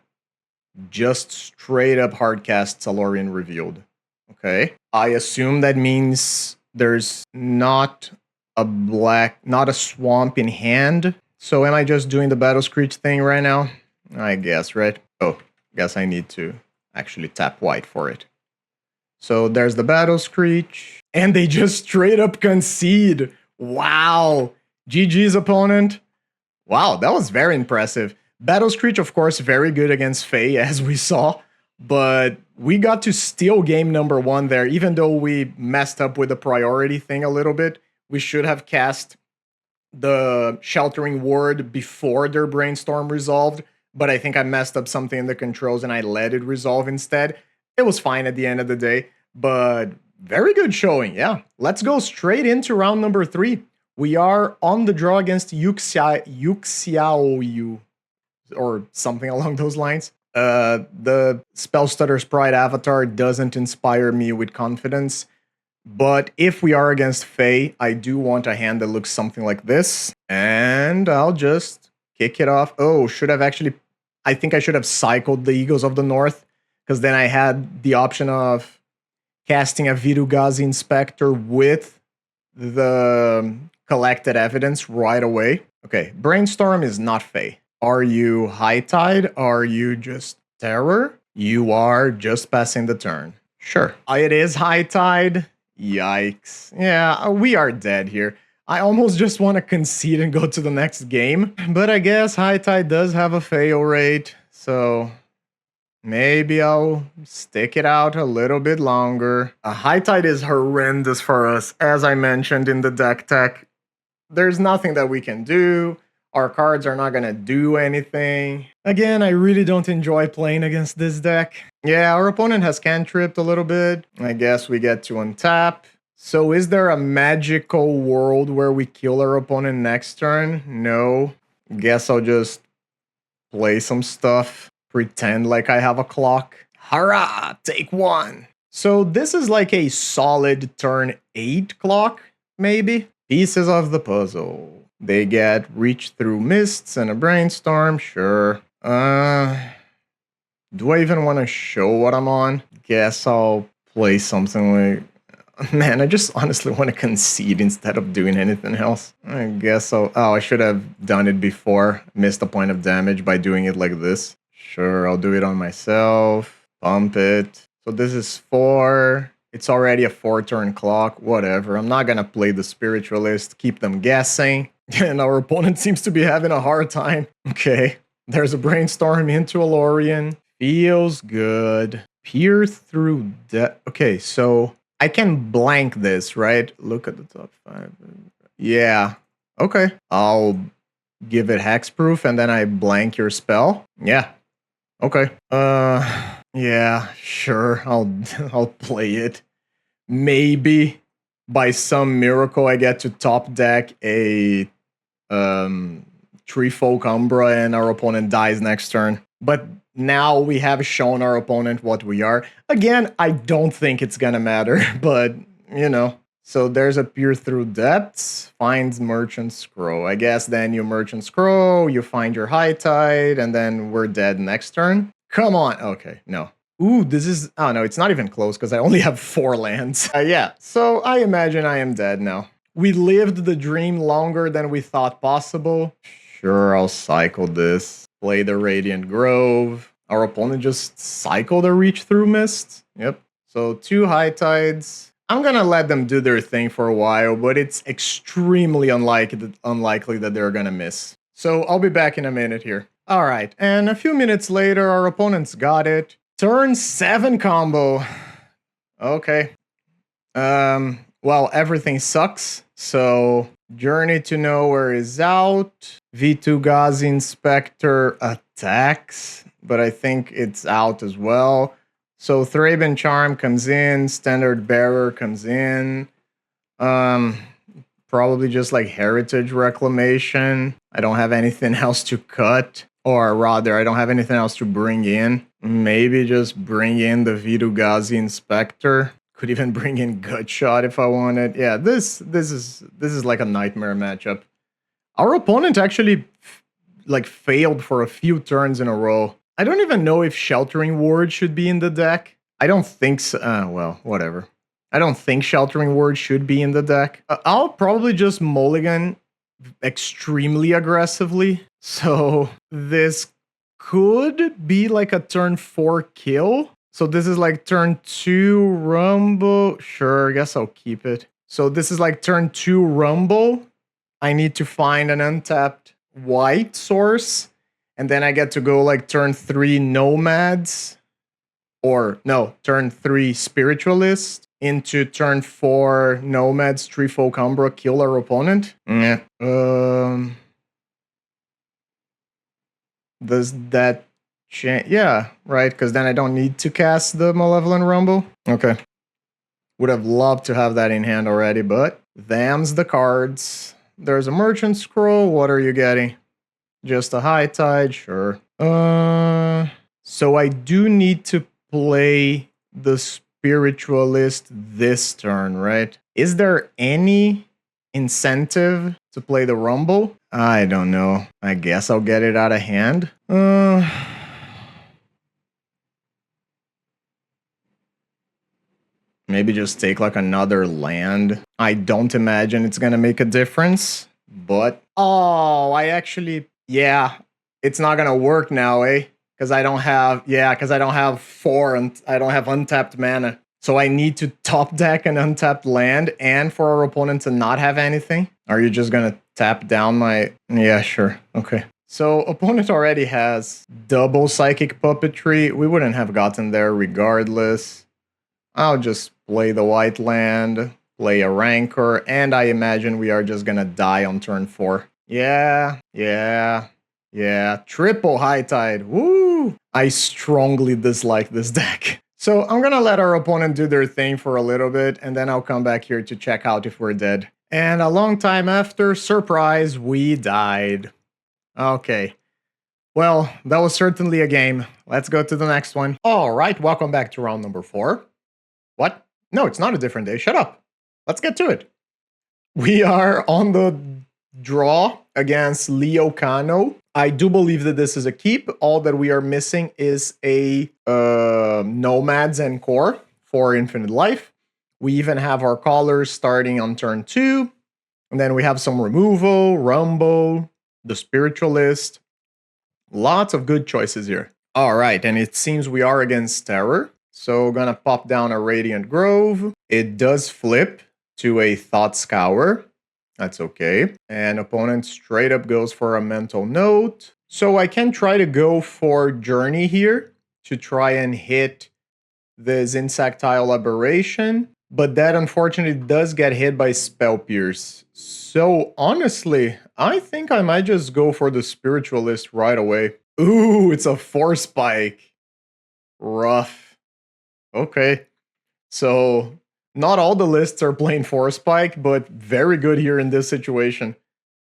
Just straight up hardcast Salorian Revealed. Okay. I assume that means there's not a swamp in hand. So am I just doing the Battle Screech thing right now? I guess, right? Oh, guess I need to actually tap white for it. So there's the Battle Screech. And they just straight up concede. Wow. GG's opponent. Wow, that was very impressive. Battle Screech, of course, very good against Faye, as we saw, but we got to steal game number 1 there, even though we messed up with the priority thing a little bit. We should have cast the Sheltering Ward before their Brainstorm resolved, but I think I messed up something in the controls and I let it resolve instead. It was fine at the end of the day, but very good showing, yeah. Let's go straight into round number 3. We are on the draw against yuxiaou. Or something along those lines. The Spell Stutter's Pride avatar doesn't inspire me with confidence, but if we are against Faye, I do want a hand that looks something like this, and I'll just kick it off. Oh, I think I should have cycled the Eagles of the North, because then I had the option of casting a Virugazi Inspector with the collected evidence right away. Okay, Brainstorm is not Faye. Are you High Tide? Are you just Terror? You are just passing the turn. Sure. It is High Tide. Yikes. Yeah, we are dead here. I almost just want to concede and go to the next game. But I guess High Tide does have a fail rate, so maybe I'll stick it out a little bit longer. A High Tide is horrendous for us, as I mentioned in the Decktech. There's nothing that we can do. Our cards are not gonna do anything. Again, I really don't enjoy playing against this deck. Yeah, our opponent has cantripped a little bit. I guess we get to untap. So is there a magical world where we kill our opponent next turn? No. Guess I'll just play some stuff. Pretend like I have a clock. Hurrah! Take one! So this is like a solid turn 8 clock, maybe? Pieces of the puzzle. They get Reach Through Mists and a Brainstorm, sure. Do I even want to show what I'm on? Guess I'll play something like... Man, I just honestly want to concede instead of doing anything else. I guess I'll... Oh, I should have done it before. Missed a point of damage by doing it like this. Sure, I'll do it on myself. Pump it. So this is 4. It's already a 4-turn clock. Whatever. I'm not gonna play the Spiritualist. Keep them guessing. And our opponent seems to be having a hard time. Okay. There's a Brainstorm into a Lorien. Feels good. Peer through that. Okay, so I can blank this, right? Look at the top 5. Yeah. Okay. I'll give it hexproof and then I blank your spell. Yeah. Okay. Yeah, sure. I'll play it. Maybe by some miracle I get to top deck a Treefolk Umbra and our opponent dies next turn. But now we have shown our opponent what we are. Again, I don't think it's gonna matter, but you know. So there's a Peer Through Depths, finds Merchant Scroll. I guess then you Merchant Scroll, you find your High Tide, and then we're dead next turn. Come on. Okay, no. Ooh, this is... Oh, no, it's not even close because I only have 4 lands. Yeah, so I imagine I am dead now. We lived the dream longer than we thought possible. Sure, I'll cycle this. Play the Radiant Grove. Our opponent just cycled a Reach Through Mist. Yep. So 2 High Tides. I'm gonna let them do their thing for a while, but it's extremely unlikely that they're gonna miss. So I'll be back in a minute here. Alright, and a few minutes later, our opponent's got it. Turn 7 combo. Okay. Well, everything sucks. So, Journey to Nowhere is out. V2 Inspector attacks, but I think it's out as well. So, Thraben Charm comes in. Standard Bearer comes in. Probably just like Heritage Reclamation. I don't have anything else to cut. Or rather, I don't have anything else to bring in. Maybe just bring in the Vitu Inspector. Could even bring in Gutshot if I wanted. Yeah, this is like a nightmare matchup. Our opponent actually like failed for a few turns in a row. I don't even know if Sheltering Ward should be in the deck. I don't think so. Well, whatever. I don't think Sheltering Ward should be in the deck. I'll probably just mulligan extremely aggressively. So this could be like a turn 4 kill. So this is like turn 2 Rumble. Sure, I guess I'll keep it. So this is like turn 2 Rumble. I need to find an untapped white source. And then I get to go like turn 3 Nomads. Or no, turn 3 Spiritualist. Into turn 4 Nomads, Treefolk Umbra, kill our opponent. Yeah. Does that change? Yeah, right, because then I don't need to cast the Malevolent Rumble. Okay. Would have loved to have that in hand already, but them's the cards. There's a Merchant Scroll. What are you getting? Just a High Tide? Sure. So I do need to play the Spiritualist this turn, right? Is there any incentive to play the Rumble? I don't know. I guess I'll get it out of hand. Maybe just take like another land. I don't imagine it's gonna make a difference, but... Oh, I actually... Yeah, it's not gonna work now, eh? Because I don't have... Yeah, because I don't have 4 and I don't have untapped mana. So I need to top deck an untapped land and for our opponent to not have anything? Are you just gonna tap down my... Yeah, sure. Okay. So opponent already has double Psychic Puppetry. We wouldn't have gotten there regardless. I'll just play the white land, play a Rancor, and I imagine we are just gonna die on turn 4. Yeah. Triple High Tide. Woo! I strongly dislike this deck. So I'm gonna let our opponent do their thing for a little bit, and then I'll come back here to check out if we're dead. And a long time after, surprise, we died. Okay. Well, that was certainly a game. Let's go to the next one. All right, welcome back to round number 4. What? No, it's not a different day. Shut up. Let's get to it. We are on the draw against LeoCaano. I do believe that this is a keep. All that we are missing is a Nomads en-kor for infinite life. We even have our callers starting on turn 2. And then we have some removal, Rumble, the Spiritualist. Lots of good choices here. All right, and it seems we are against Terror. So gonna pop down a Radiant Grove. It does flip to a Thought Scour. That's okay. And opponent straight up goes for a Mental Note. So I can try to go for Journey here to try and hit this Insectile Aberration. But that unfortunately does get hit by Spell Pierce. So honestly, I think I might just go for the Spiritualist right away. Ooh, it's a Force Spike. Rough. Okay. So... not all the lists are playing Force Spike, but very good here in this situation.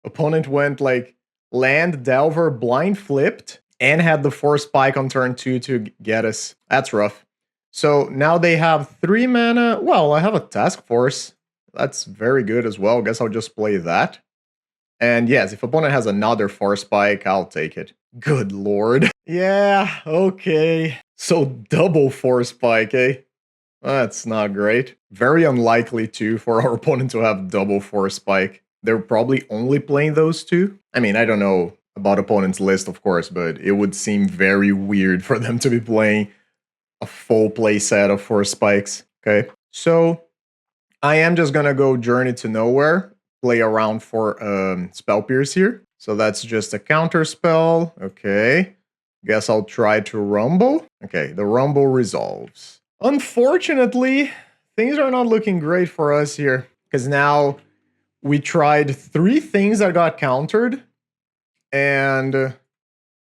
Opponent went like land, Delver, blind flipped, and had the Force Spike on turn 2 to get us. That's rough. So now they have 3 mana. Well, I have a Task Force. That's very good as well. Guess I'll just play that. And yes, if opponent has another Force Spike, I'll take it. Good lord. Yeah, okay. So double Force Spike, eh? That's not great. Very unlikely, too, for our opponent to have double Force Spike. They're probably only playing those 2. I mean, I don't know about opponent's list, of course, but it would seem very weird for them to be playing a full play set of Force Spikes. Okay, so I am just gonna go Journey to Nowhere, play around for Spell Pierce here. So that's just a counter spell. Okay, guess I'll try to Rumble. Okay, the Rumble resolves. Unfortunately, things are not looking great for us here, because now we tried 3 things that got countered, and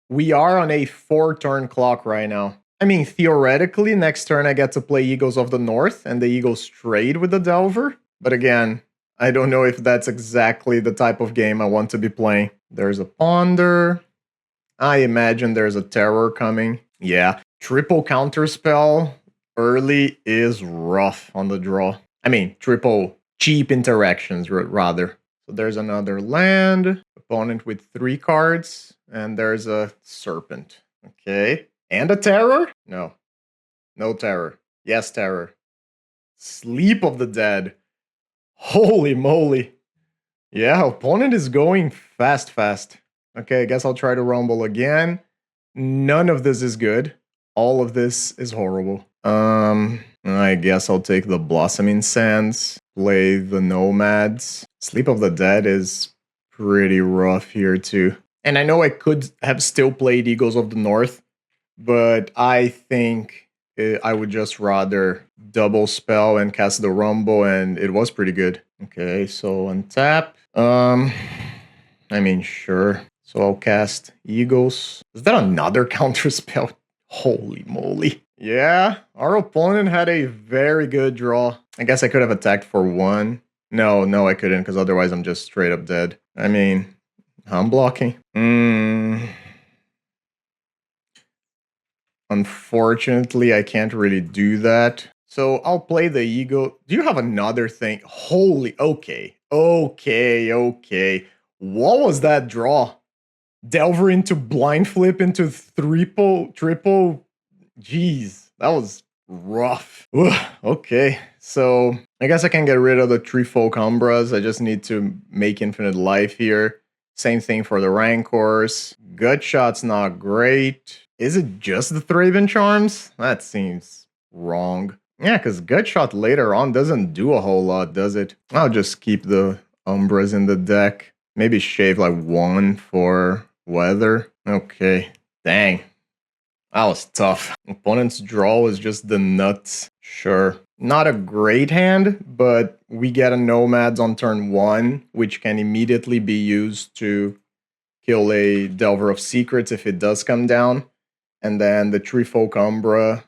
we are on a 4-turn clock right now. I mean, theoretically, next turn I get to play Eagles of the North, and the Eagles trade with the Delver. But again, I don't know if that's exactly the type of game I want to be playing. There's a Ponder. I imagine there's a Terror coming. Yeah, triple counterspell early is rough on the draw. I mean, triple cheap interactions, rather. So there's another land. Opponent with 3 cards. And there's a Serpent. Okay. And a Terror? No. No Terror. Yes, Terror. Sleep of the Dead. Holy moly. Yeah, opponent is going fast. Okay, I guess I'll try to Rumble again. None of this is good. All of this is horrible. I guess I'll take the Blossoming Sands, play the Nomads. Sleep of the Dead is pretty rough here too. And I know I could have still played Eagles of the North, but I think I would just rather double spell and cast the Rumble, and it was pretty good. Okay, so untap. I mean, sure. So I'll cast Eagles. Is that another counter spell? Holy moly. Yeah, our opponent had a very good draw. I guess I could have attacked for 1. No, I couldn't, because otherwise I'm just straight up dead. I mean, I'm blocking. Unfortunately, I can't really do that. So I'll play the Eagle. Do you have another thing? Holy, okay. What was that draw? Delver into blind flip into triple. Jeez, that was rough. Ugh, okay, so I guess I can get rid of the Treefolk Umbras. I just need to make infinite life here. Same thing for the Rancors. Gutshot's not great. Is it just the Thraben Charms? That seems wrong. Yeah, because Gutshot later on doesn't do a whole lot, does it? I'll just keep the Umbras in the deck. Maybe shave like 1 for weather. Okay. Dang. That was tough. Opponent's draw was just the nuts. Sure. Not a great hand, but we get a Nomads on turn 1, which can immediately be used to kill a Delver of Secrets if it does come down. And then the Treefolk Umbra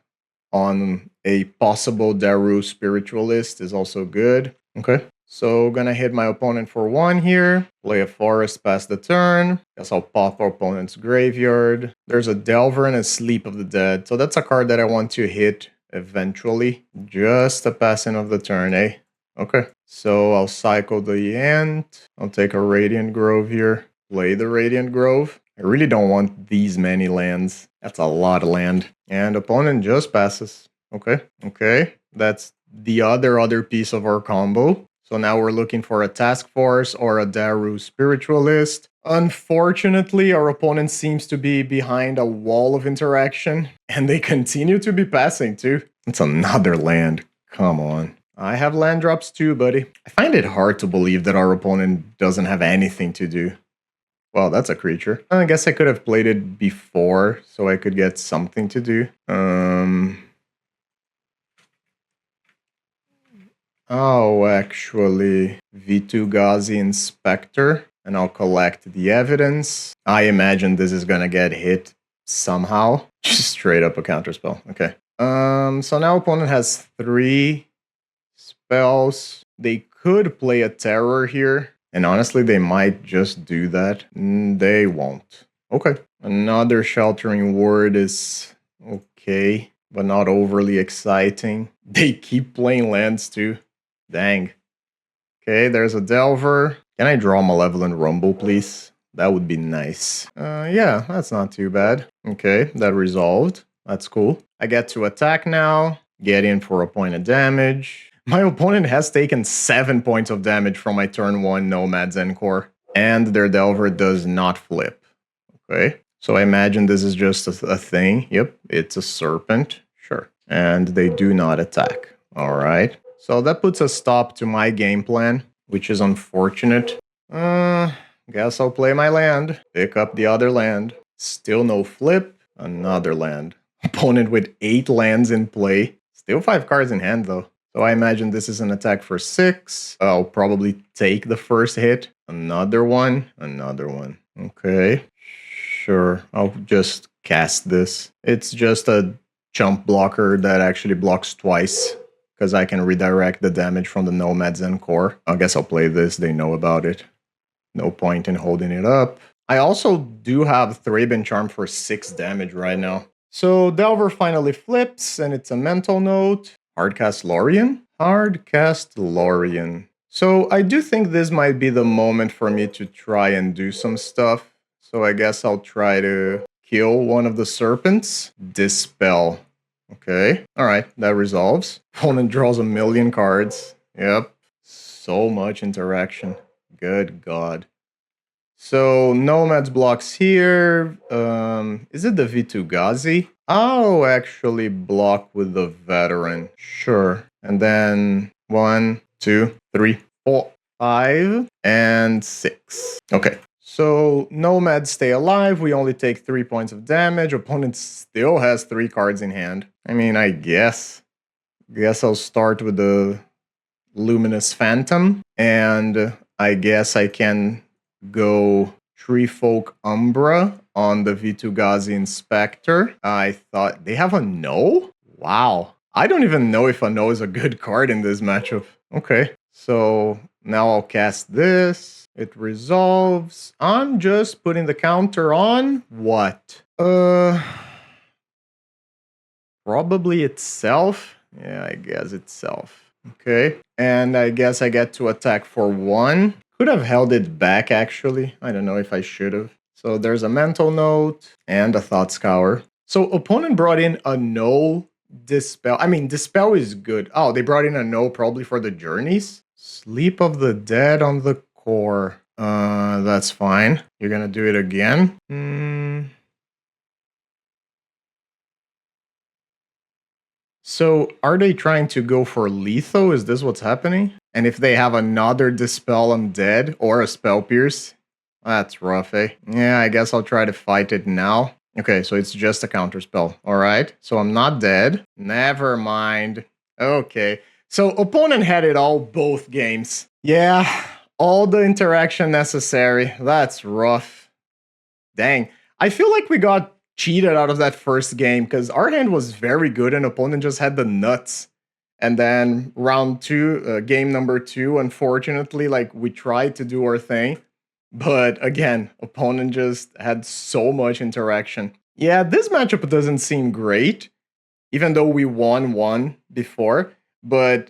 on a possible Daru Spiritualist is also good. Okay. So gonna hit my opponent for 1 here. Play a Forest past the turn. Guess I'll pop our opponent's graveyard. There's a Delver and a Sleep of the Dead. So that's a card that I want to hit eventually. Just a passing of the turn, eh? Okay. So I'll cycle the Ant. I'll take a Radiant Grove here. Play the Radiant Grove. I really don't want these many lands. That's a lot of land. And opponent just passes. Okay. Okay. That's the other piece of our combo. So now we're looking for a Task Force or a Daru Spiritualist. Unfortunately, our opponent seems to be behind a wall of interaction, and they continue to be passing too. It's another land. Come on. I have land drops too, buddy. I find it hard to believe that our opponent doesn't have anything to do. Well, that's a creature. I guess I could have played it before, so I could get something to do. Oh, actually, V2 Ghazi Inspector, and I'll collect the evidence. I imagine this is gonna get hit somehow. Just straight up a counterspell. Okay. So now opponent has 3 spells. They could play a terror here. And honestly, they might just do that. They won't. Okay. Another Sheltering Ward is okay, but not overly exciting. They keep playing lands too. Dang. Okay, there's a Delver. Can I draw Malevolent Rumble, please? That would be nice. Yeah, that's not too bad. Okay, that resolved. That's cool. I get to attack now. Get in for a point of damage. My opponent has taken 7 points of damage from my turn 1 Nomads en-kor. And their Delver does not flip. Okay, so I imagine this is just a thing. Yep, it's a Serpent. Sure. And they do not attack. All right. So that puts a stop to my game plan, which is unfortunate. Guess I'll play my land. Pick up the other land. Still no flip. Another land. Opponent with 8 lands in play. Still 5 cards in hand though. So I imagine this is an attack for 6. I'll probably take the first hit. Another one. Another one. Okay. Sure. I'll just cast this. It's just a chump blocker that actually blocks twice, because I can redirect the damage from the Nomads en-kor. I guess I'll play this. They know about it. No point in holding it up. I also do have Thraben Charm for 6 damage right now. So Delver finally flips, and it's a mental note. Hardcast Lorien? Hardcast Lorien. So I do think this might be the moment for me to try and do some stuff. So I guess I'll try to kill one of the serpents. Dispel. Okay. Alright, that resolves. Opponent draws a million cards. Yep. So much interaction. Good God. So Nomads blocks here. Is it the V2 Ghazi? I'll actually block with the Veteran. Sure. And then 1, 2, 3, 4, 5, and 6. Okay. So Nomads stay alive. We only take 3 points of damage. Opponent still has 3 cards in hand. I mean, I guess I'll start with the Luminous Phantom. And I guess I can go Treefolk Umbra on the V2 Ghazi Inspector. I thought they have a No? Wow. I don't even know if a No is a good card in this matchup. Okay. So now I'll cast this. It resolves. I'm just putting the counter on what? Probably itself. Yeah, I guess itself. Okay. And I guess I get to attack for 1. Could have held it back, actually. I don't know if I should have. So there's a mental note and a thought scour. So opponent brought in a No Dispel. I mean, Dispel is good. Oh, they brought in a No probably for the journeys. Sleep of the Dead on the core. That's fine. You're gonna do it again? So are they trying to go for lethal? Is this what's happening? And if they have another Dispel Undead or a Spell Pierce, that's rough, eh? Yeah, I guess I'll try to fight it now. Okay, so it's just a counterspell. Alright, so I'm not dead. Never mind. Okay, so opponent had it all both games. Yeah, all the interaction necessary. That's rough. Dang. I feel like we got cheated out of that first game because our hand was very good and opponent just had the nuts. And then round two, game number two, unfortunately, like we tried to do our thing. But again, opponent just had so much interaction. Yeah, this matchup doesn't seem great, even though we won one before. But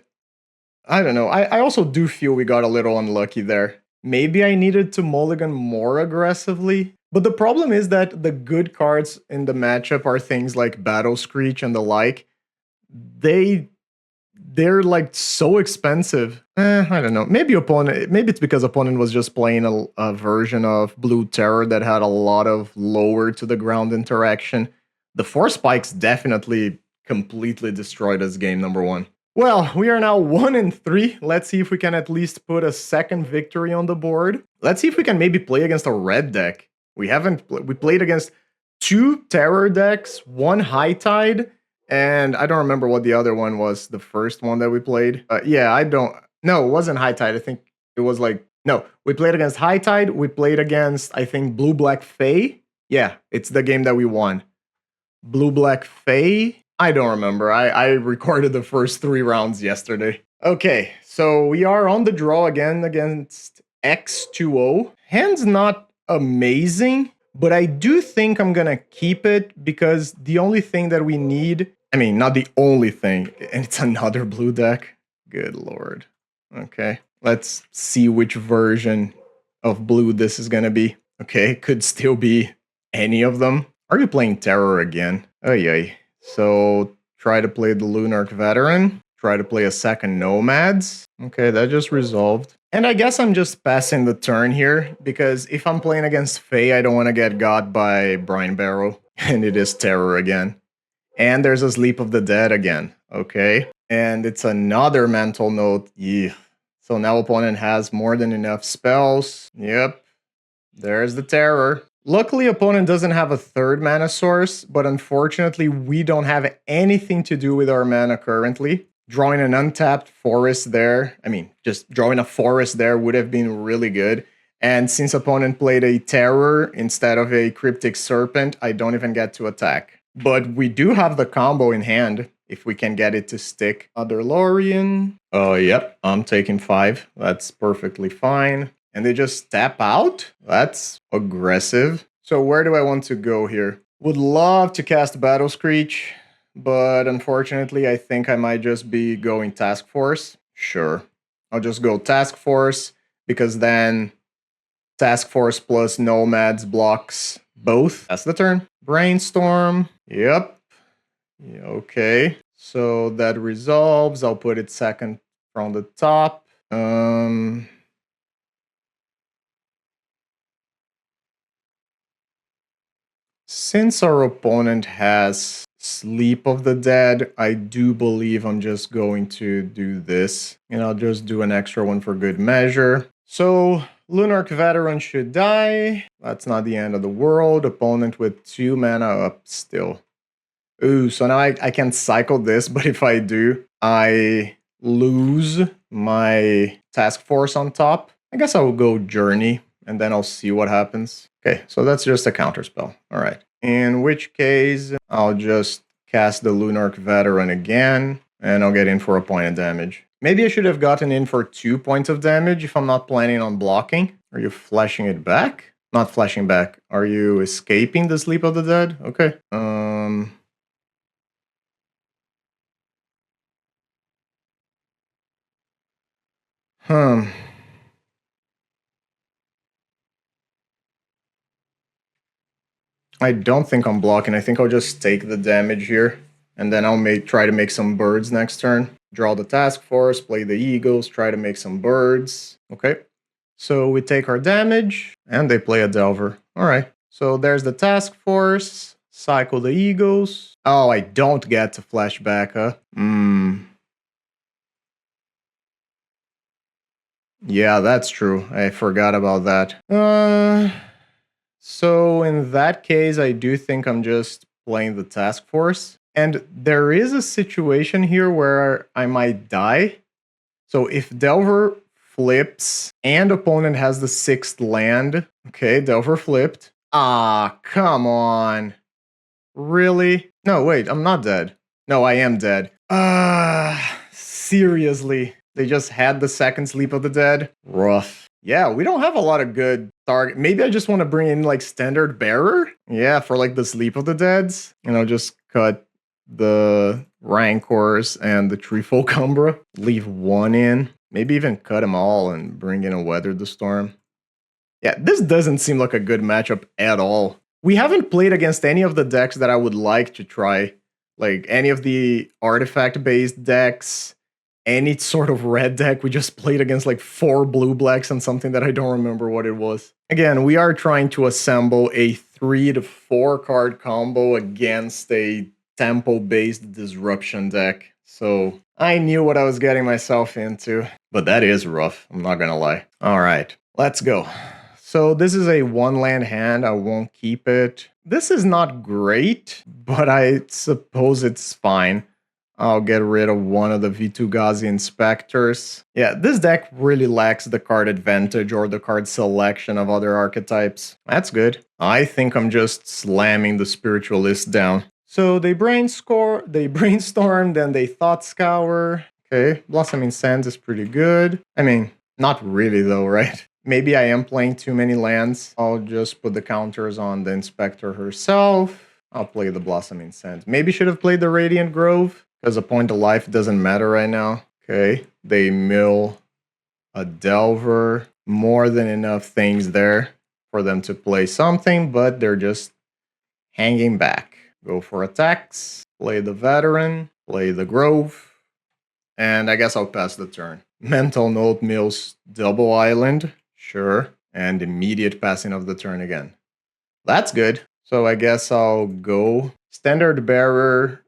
I don't know. I also do feel we got a little unlucky there. Maybe I needed to mulligan more aggressively. But the problem is that the good cards in the matchup are things like Battle Screech and the like. They're like so expensive. I don't know. Maybe it's because opponent was just playing a version of Blue Terror that had a lot of lower to the ground interaction. The 4 spikes definitely completely destroyed us game number one. Well, we are now 1-3. Let's see if we can at least put a second victory on the board. Let's see if we can maybe play against a red deck. We played against 2 terror decks, 1 high tide, and I don't remember what the other one was, the first one that we played. No, it wasn't high tide. I think it was no, we played against high tide. We played against, I think, blue black Fae. Yeah, it's the game that we won. Blue black Fae. I don't remember. I recorded the first 3 rounds yesterday. Okay, so we are on the draw again against X2O. Hand's not amazing, but I do think I'm gonna keep it because the only thing that we need, I mean, not the only thing, and it's another blue deck. Good lord. Okay, let's see which version of blue this is gonna be. Okay, could still be any of them. Are you playing Terror again? Oh yay. So try to play the Lunarch Veteran. Try to play a second Nomads. Okay, that just resolved. And I guess I'm just passing the turn here, because if I'm playing against Fae, I don't want to get got by Brine Barrow. And it is Terror again. And there's a Sleep of the Dead again. Okay. And it's another Mental Note. Yeah. So now opponent has more than enough spells. Yep. There's the Terror. Luckily, opponent doesn't have a third mana source, but unfortunately, we don't have anything to do with our mana currently. Drawing an untapped forest there, I mean, just drawing a forest there would have been really good. And since opponent played a Terror instead of a Cryptic Serpent, I don't even get to attack. But we do have the combo in hand, if we can get it to stick. Other Lorien. Oh, yep, I'm taking 5. That's perfectly fine. And they just tap out? That's aggressive. So where do I want to go here? Would love to cast Battle Screech, but unfortunately I think I might just be going Task Force. Sure. I'll just go Task Force, because then Task Force plus Nomads blocks both. That's the turn. Brainstorm. Yep. Yeah, okay. So that resolves. I'll put it second from the top. Since our opponent has Sleep of the Dead, I do believe I'm just going to do this. And I'll just do an extra one for good measure. So, Lunarch Veteran should die. That's not the end of the world. Opponent with 2 mana up still. Ooh, so now I can cycle this, but if I do, I lose my Task Force on top. I guess I will go Journey, and then I'll see what happens. Okay, so that's just a counterspell. All right. In which case, I'll just cast the Lunarch Veteran again, and I'll get in for a point of damage. Maybe I should have gotten in for 2 points of damage if I'm not planning on blocking. Are you flashing it back? Not flashing back. Are you escaping the Sleep of the Dead? Okay. I don't think I'm blocking. I think I'll just take the damage here. And then I'll try to make some birds next turn. Draw the Task Force, play the Eagles, try to make some birds. Okay. So we take our damage, and they play a Delver. Alright. So there's the Task Force. Cycle the Eagles. Oh, I don't get to flashback, huh? Yeah, that's true. I forgot about that. So in that case, I do think I'm just playing the task force. And there is a situation here where I might die. So if Delver flips and opponent has the 6th land, okay, Delver flipped. Ah, come on. Really? No, wait, I'm not dead. No, I am dead. Seriously. They just had the 2nd Sleep of the Dead? Rough. Yeah, we don't have a lot of good target. Maybe I just want to bring in like Standard Bearer? Yeah, for like the Sleep of the Deads. You know, just cut the Rancors and the Treefolk Umbra. Leave 1 in. Maybe even cut them all and bring in a Weather the Storm. Yeah, this doesn't seem like a good matchup at all. We haven't played against any of the decks that I would like to try. Like any of the artifact-based decks, any sort of red deck. We just played against like 4 blue-blacks and something that I don't remember what it was. Again, we are trying to assemble a 3 to 4 card combo against a tempo-based disruption deck. So I knew what I was getting myself into. But that is rough, I'm not gonna lie. All right, let's go. So this is a 1-land hand, I won't keep it. This is not great, but I suppose it's fine. I'll get rid of one of the Vitu-Ghazi Inspectors. Yeah, this deck really lacks the card advantage or the card selection of other archetypes. That's good. I think I'm just slamming the Spiritualist down. So they brainstorm, then they Thought Scour. Okay, Blossoming Sands is pretty good. I mean, not really though, right? Maybe I am playing too many lands. I'll just put the counters on the Inspector herself. I'll play the Blossoming Sands. Maybe should have played the Radiant Grove, because a point of life doesn't matter right now. Okay, they mill a Delver. More than enough things there for them to play something, but they're just hanging back. Go for attacks, play the Veteran, play the Grove, and I guess I'll pass the turn. Mental Note mills double Island. Sure. And immediate passing of the turn again. That's good. So I guess I'll go. Standard Bearer,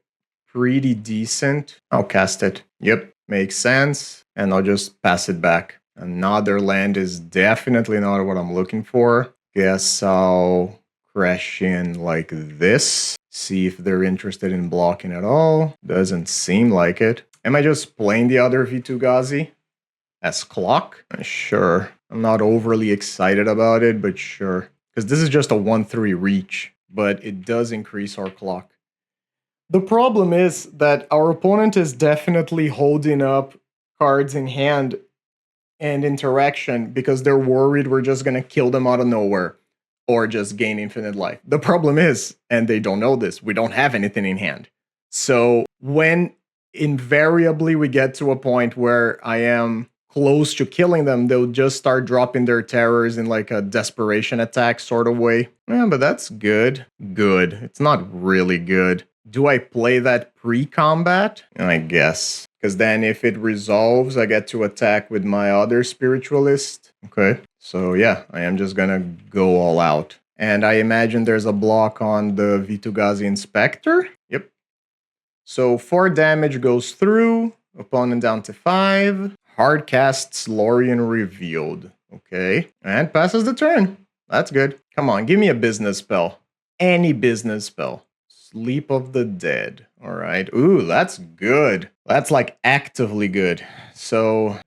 pretty decent. I'll cast it. Yep, makes sense. And I'll just pass it back. Another land is definitely not what I'm looking for. Guess I'll crash in like this. See if they're interested in blocking at all. Doesn't seem like it. Am I just playing the other Vitu-Ghazi as clock? Sure. I'm not overly excited about it, but sure. Because this is just a 1-3 reach, but it does increase our clock. The problem is that our opponent is definitely holding up cards in hand and interaction because they're worried we're just going to kill them out of nowhere or just gain infinite life. The problem is, and they don't know this, we don't have anything in hand. So when invariably we get to a point where I am close to killing them, they'll just start dropping their terrors in like a desperation attack sort of way. Yeah, but that's good. Good. It's not really good. Do I play that pre-combat? I guess. Because then if it resolves, I get to attack with my other Spiritualist. Okay. So yeah, I am just gonna go all out. And I imagine there's a block on the Vitu-Ghazi Inspector. Yep. So 4 damage goes through. Opponent down to 5. Hard casts Lorien Revealed. Okay. And passes the turn. That's good. Come on, give me a business spell. Any business spell. Sleep of the Dead. All right. Ooh, that's good. That's like actively good. So,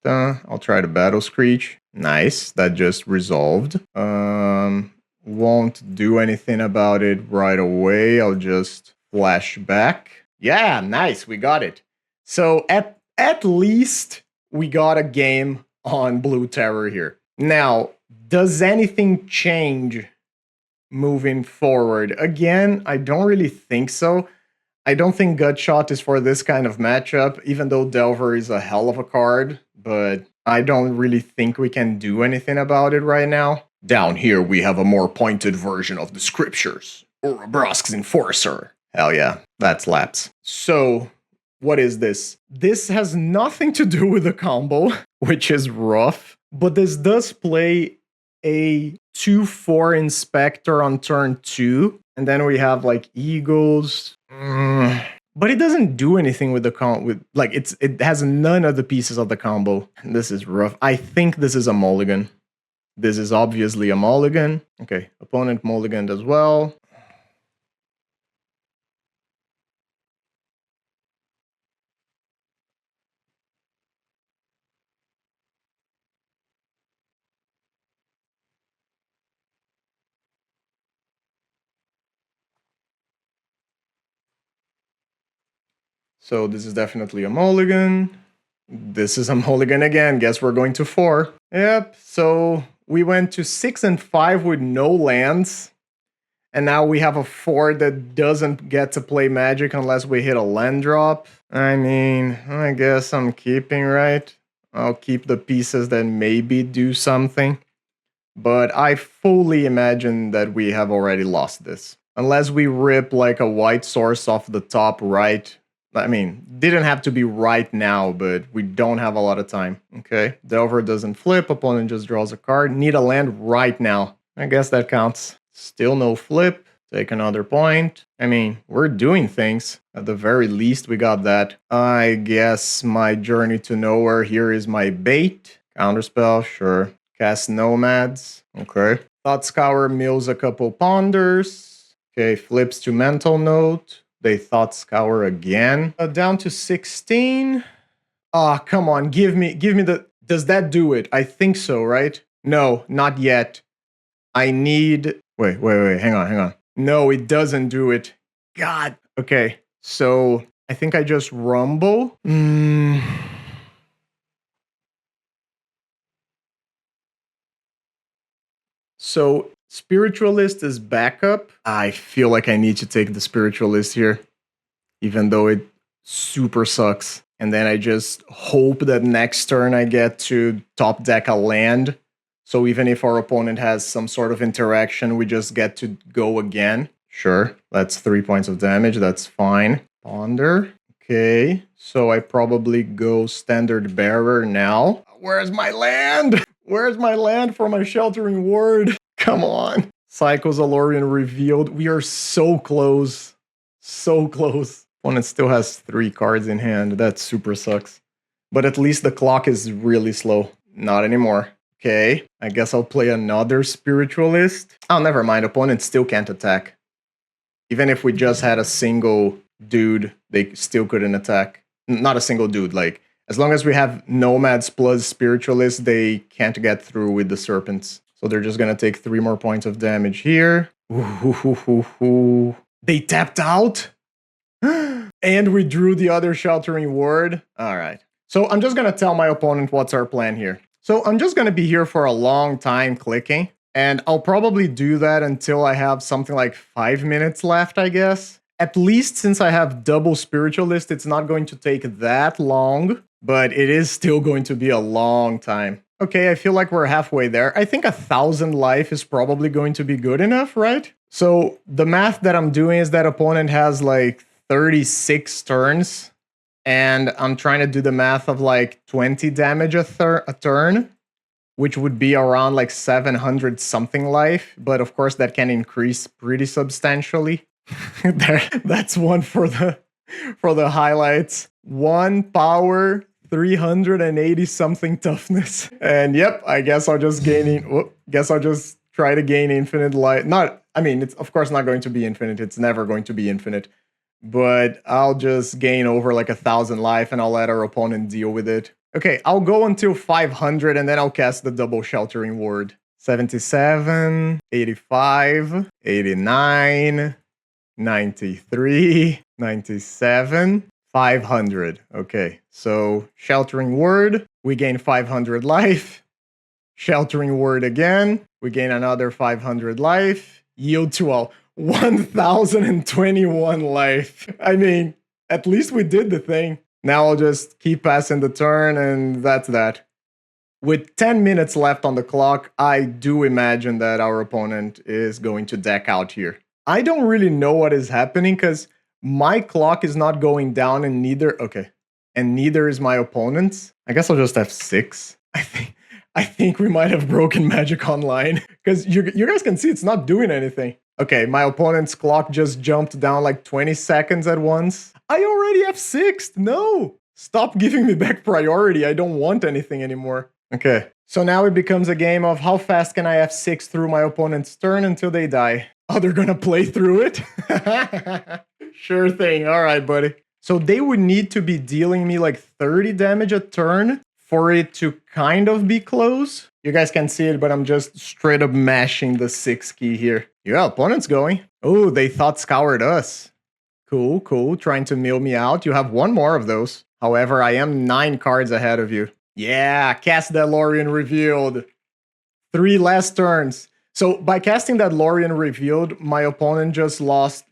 I'll try to Battle Screech. Nice. That just resolved. Won't do anything about it right away. I'll just flash back. Yeah, nice. We got it. So, at least we got a game on Blue Terror here. Now, does anything change moving forward? Again, I don't really think so. I don't think Gutshot is for this kind of matchup, even though Delver is a hell of a card, but I don't really think we can do anything about it right now. Down here, we have a more pointed version of the scriptures. Orobrask's Enforcer. Hell yeah, that slaps. So, what is this? This has nothing to do with the combo, which is rough, but this does play a 2-4 Inspector on turn 2. And then we have like eagles. But it doesn't do anything with the it has none of the pieces of the combo. This is rough. I think this is a mulligan. This is obviously a mulligan. Okay, opponent mulliganed as well. So this is definitely a mulligan. This is a mulligan again. Guess we're going to 4. Yep, so we went to 6 and 5 with no lands. And now we have a 4 that doesn't get to play Magic unless we hit a land drop. I mean, I guess I'm keeping, right? I'll keep the pieces that maybe do something. But I fully imagine that we have already lost this. Unless we rip like a white source off the top right. I mean, didn't have to be right now, but we don't have a lot of time. Okay, Delver doesn't flip, opponent just draws a card. Need a land right now. I guess that counts. Still no flip. Take another point. I mean, we're doing things. At the very least, we got that. I guess my journey to nowhere here is my bait. Counterspell, sure. Cast Nomads. Okay. Thought Scour mills a couple ponders. Okay, flips to Mental Note. They Thought Scour again. Down to 16. Ah, come on, give me the... Does that do it? I think so, right? No, not yet. I need... Wait, hang on. No, it doesn't do it. God. Okay, so I think I just rumble. So Spiritualist is backup. I feel like I need to take the Spiritualist here, even though it super sucks. And then I just hope that next turn I get to top deck a land. So even if our opponent has some sort of interaction, we just get to go again. Sure, that's 3 points of damage. That's fine. Ponder. Okay, so I probably go Standard Bearer now. Where's my land? Where's my land for my Sheltering Ward? Come on. Cycles Alorian revealed. We are so close. So close. Opponent still has 3 cards in hand. That super sucks. But at least the clock is really slow. Not anymore. Okay, I guess I'll play another Spiritualist. Oh, never mind. Opponent still can't attack. Even if we just had a single dude, they still couldn't attack. Not a single dude, like, as long as we have Nomads plus Spiritualists, they can't get through with the Serpents. So they're just gonna take 3 more points of damage here. Ooh. They tapped out? And we drew the other Sheltering Ward. Alright. So I'm just gonna tell my opponent what's our plan here. So I'm just gonna be here for a long time clicking. And I'll probably do that until I have something like 5 minutes left, I guess. At least since I have double Spiritualist, it's not going to take that long, but it is still going to be a long time. Okay, I feel like we're halfway there. I think 1,000 life is probably going to be good enough, right? So the math that I'm doing is that opponent has like 36 turns, and I'm trying to do the math of like 20 damage a turn, which would be around like 700 something life, but of course that can increase pretty substantially. That's one for the highlights. 1 power, 380 something toughness. And yep, I guess I'll just try to gain infinite life. It's of course not going to be infinite. It's never going to be infinite. But I'll just gain over like 1,000 life and I'll let our opponent deal with it. Okay, I'll go until 500 and then I'll cast the double Sheltering Ward. 77, 85, 89, 93, 97, 500. Okay, so Sheltering Word, we gain 500 life. Sheltering Word again, we gain another 500 life. Yield to all 1,021 life. I mean, at least we did the thing. Now I'll just keep passing the turn, and that's that. With 10 minutes left on the clock, I do imagine that our opponent is going to deck out here. I don't really know what is happening, because my clock is not going down, and neither is my opponent's. I guess I'll just have 6. I think we might have broken Magic Online, because you guys can see it's not doing anything. Okay, my opponent's clock just jumped down like 20 seconds at once. I already have 6th. No! Stop giving me back priority. I don't want anything anymore. Okay, so now it becomes a game of how fast can I F6 through my opponent's turn until they die. Oh, they're gonna play through it? Sure thing. All right, buddy. So they would need to be dealing me like 30 damage a turn for it to kind of be close. You guys can see it, but I'm just straight up mashing the 6 key here. Yeah, opponent's going. Oh, they thought scoured us. Cool, cool. Trying to mill me out. You have one more of those. However, I am 9 cards ahead of you. Yeah, cast that Lorien revealed. 3 last turns. So by casting that Lorien revealed, my opponent just lost,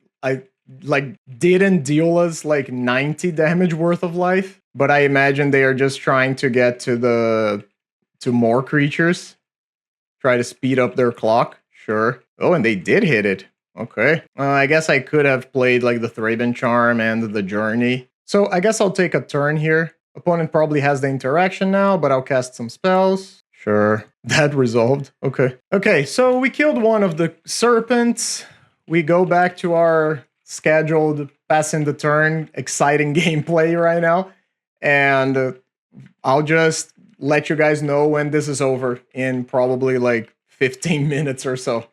didn't deal us like 90 damage worth of life. But I imagine they are just trying to get to more creatures. Try to speed up their clock. Sure. Oh, and they did hit it. Okay. I guess I could have played like the Thraben Charm and the Journey. So I guess I'll take a turn here. Opponent probably has the interaction now, but I'll cast some spells. Sure. That resolved. Okay. Okay, so we killed one of the serpents. We go back to our scheduled passing the turn, exciting gameplay right now. And I'll just let you guys know when this is over in probably like 15 minutes or so.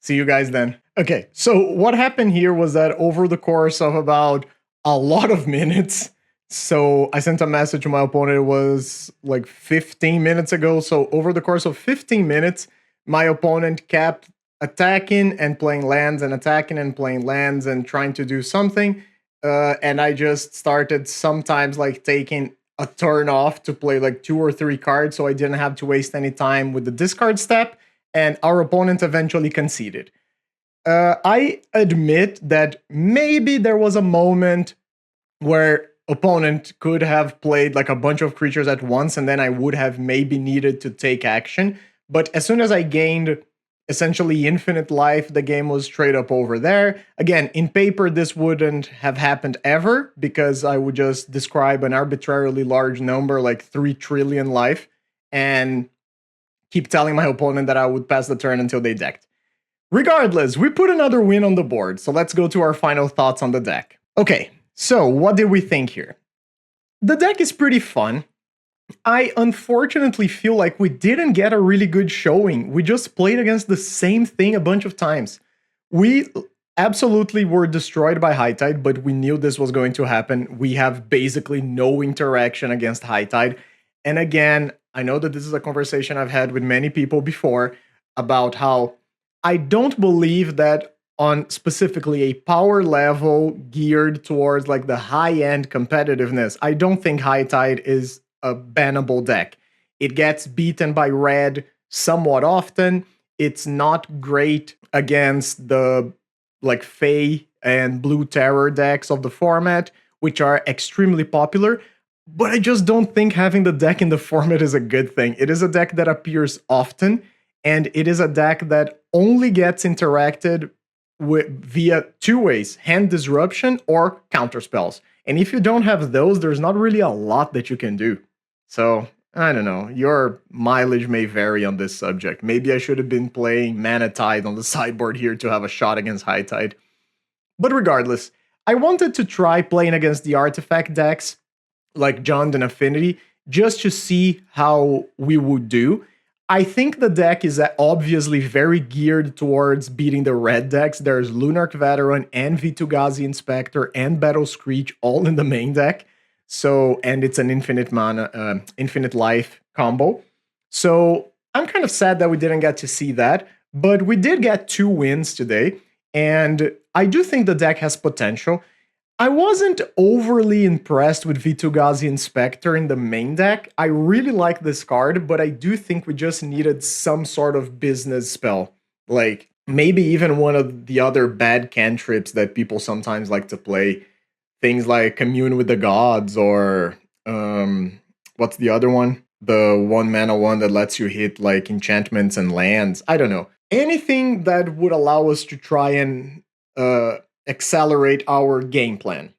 See you guys then. Okay, so what happened here was that over the course of about a lot of minutes, so I sent a message to my opponent, it was like 15 minutes ago. So over the course of 15 minutes, my opponent kept attacking and playing lands and attacking and playing lands and trying to do something. And I just started sometimes like taking a turn off to play like 2 or 3 cards so I didn't have to waste any time with the discard step. And our opponent eventually conceded. I admit that maybe there was a moment where opponent could have played like a bunch of creatures at once and then I would have maybe needed to take action. But as soon as I gained essentially infinite life, the game was straight up over there. Again, in paper, this wouldn't have happened ever because I would just describe an arbitrarily large number, like 3 trillion life, and keep telling my opponent that I would pass the turn until they decked. Regardless, we put another win on the board, so let's go to our final thoughts on the deck. Okay, so what did we think here? The deck is pretty fun. I unfortunately feel like we didn't get a really good showing. We just played against the same thing a bunch of times. We absolutely were destroyed by High Tide, but we knew this was going to happen. We have basically no interaction against High Tide. And again, I know that this is a conversation I've had with many people before about how I don't believe that on specifically a power level geared towards like the high-end competitiveness, I don't think High Tide is a bannable deck. It gets beaten by red somewhat often. It's not great against the like Fey and Blue Terror decks of the format, which are extremely popular. But I just don't think having the deck in the format is a good thing. It is a deck that appears often, and it is a deck that only gets interacted with via 2 ways, hand disruption or counter spells. And if you don't have those, there's not really a lot that you can do. So, I don't know, your mileage may vary on this subject. Maybe I should have been playing Mana Tide on the sideboard here to have a shot against High Tide. But regardless, I wanted to try playing against the artifact decks, like Jund and Affinity, just to see how we would do. I think the deck is obviously very geared towards beating the red decks. There's Lunarch Veteran and Vitu-Ghazi Inspector and Battle Screech all in the main deck. So, and it's an infinite mana, infinite life combo. So I'm kind of sad that we didn't get to see that, but we did get 2 wins today. And I do think the deck has potential. I wasn't overly impressed with Vitu-Ghazi Inspector in the main deck. I really like this card, but I do think we just needed some sort of business spell. Like, maybe even one of the other bad cantrips that people sometimes like to play. Things like Commune with the Gods or, what's the other one? The 1 mana one that lets you hit, like, enchantments and lands. I don't know. Anything that would allow us to try and accelerate our game plan.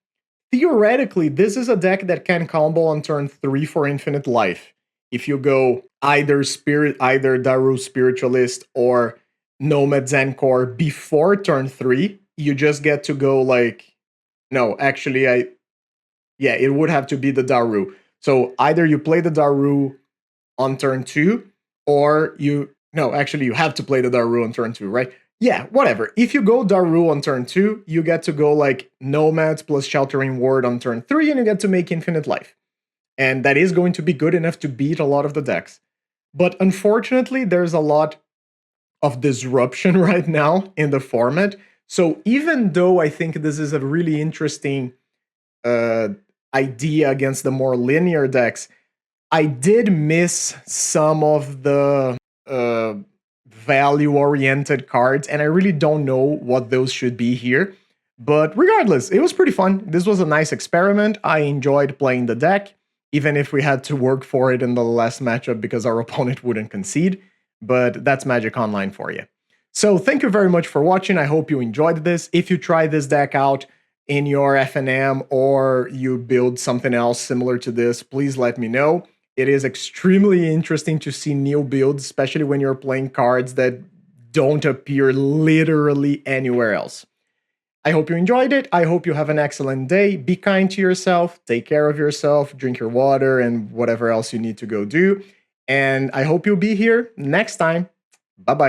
Theoretically, this is a deck that can combo on turn 3 for infinite life. If you go either Daru Spiritualist or Nomad's en-kor before turn 3, you just get to go like, no, actually, yeah, it would have to be the Daru. So either you play the Daru on turn 2, or no, actually, you have to play the Daru on turn 2, right? Yeah, whatever. If you go Daru on turn 2, you get to go like Nomads plus Sheltering Ward on turn 3, and you get to make Infinite Life. And that is going to be good enough to beat a lot of the decks. But unfortunately, there's a lot of disruption right now in the format. So even though I think this is a really interesting idea against the more linear decks, I did miss some of the value-oriented cards, and I really don't know what those should be here. But regardless, it was pretty fun. This was a nice experiment. I enjoyed playing the deck, even if we had to work for it in the last matchup because our opponent wouldn't concede. But that's Magic Online for you. So thank you very much for watching. I hope you enjoyed this. If you try this deck out in your FNM or you build something else similar to this, please let me know. It is extremely interesting to see new builds, especially when you're playing cards that don't appear literally anywhere else. I hope you enjoyed it. I hope you have an excellent day. Be kind to yourself, take care of yourself, drink your water, and whatever else you need to go do. And I hope you'll be here next time. Bye-bye.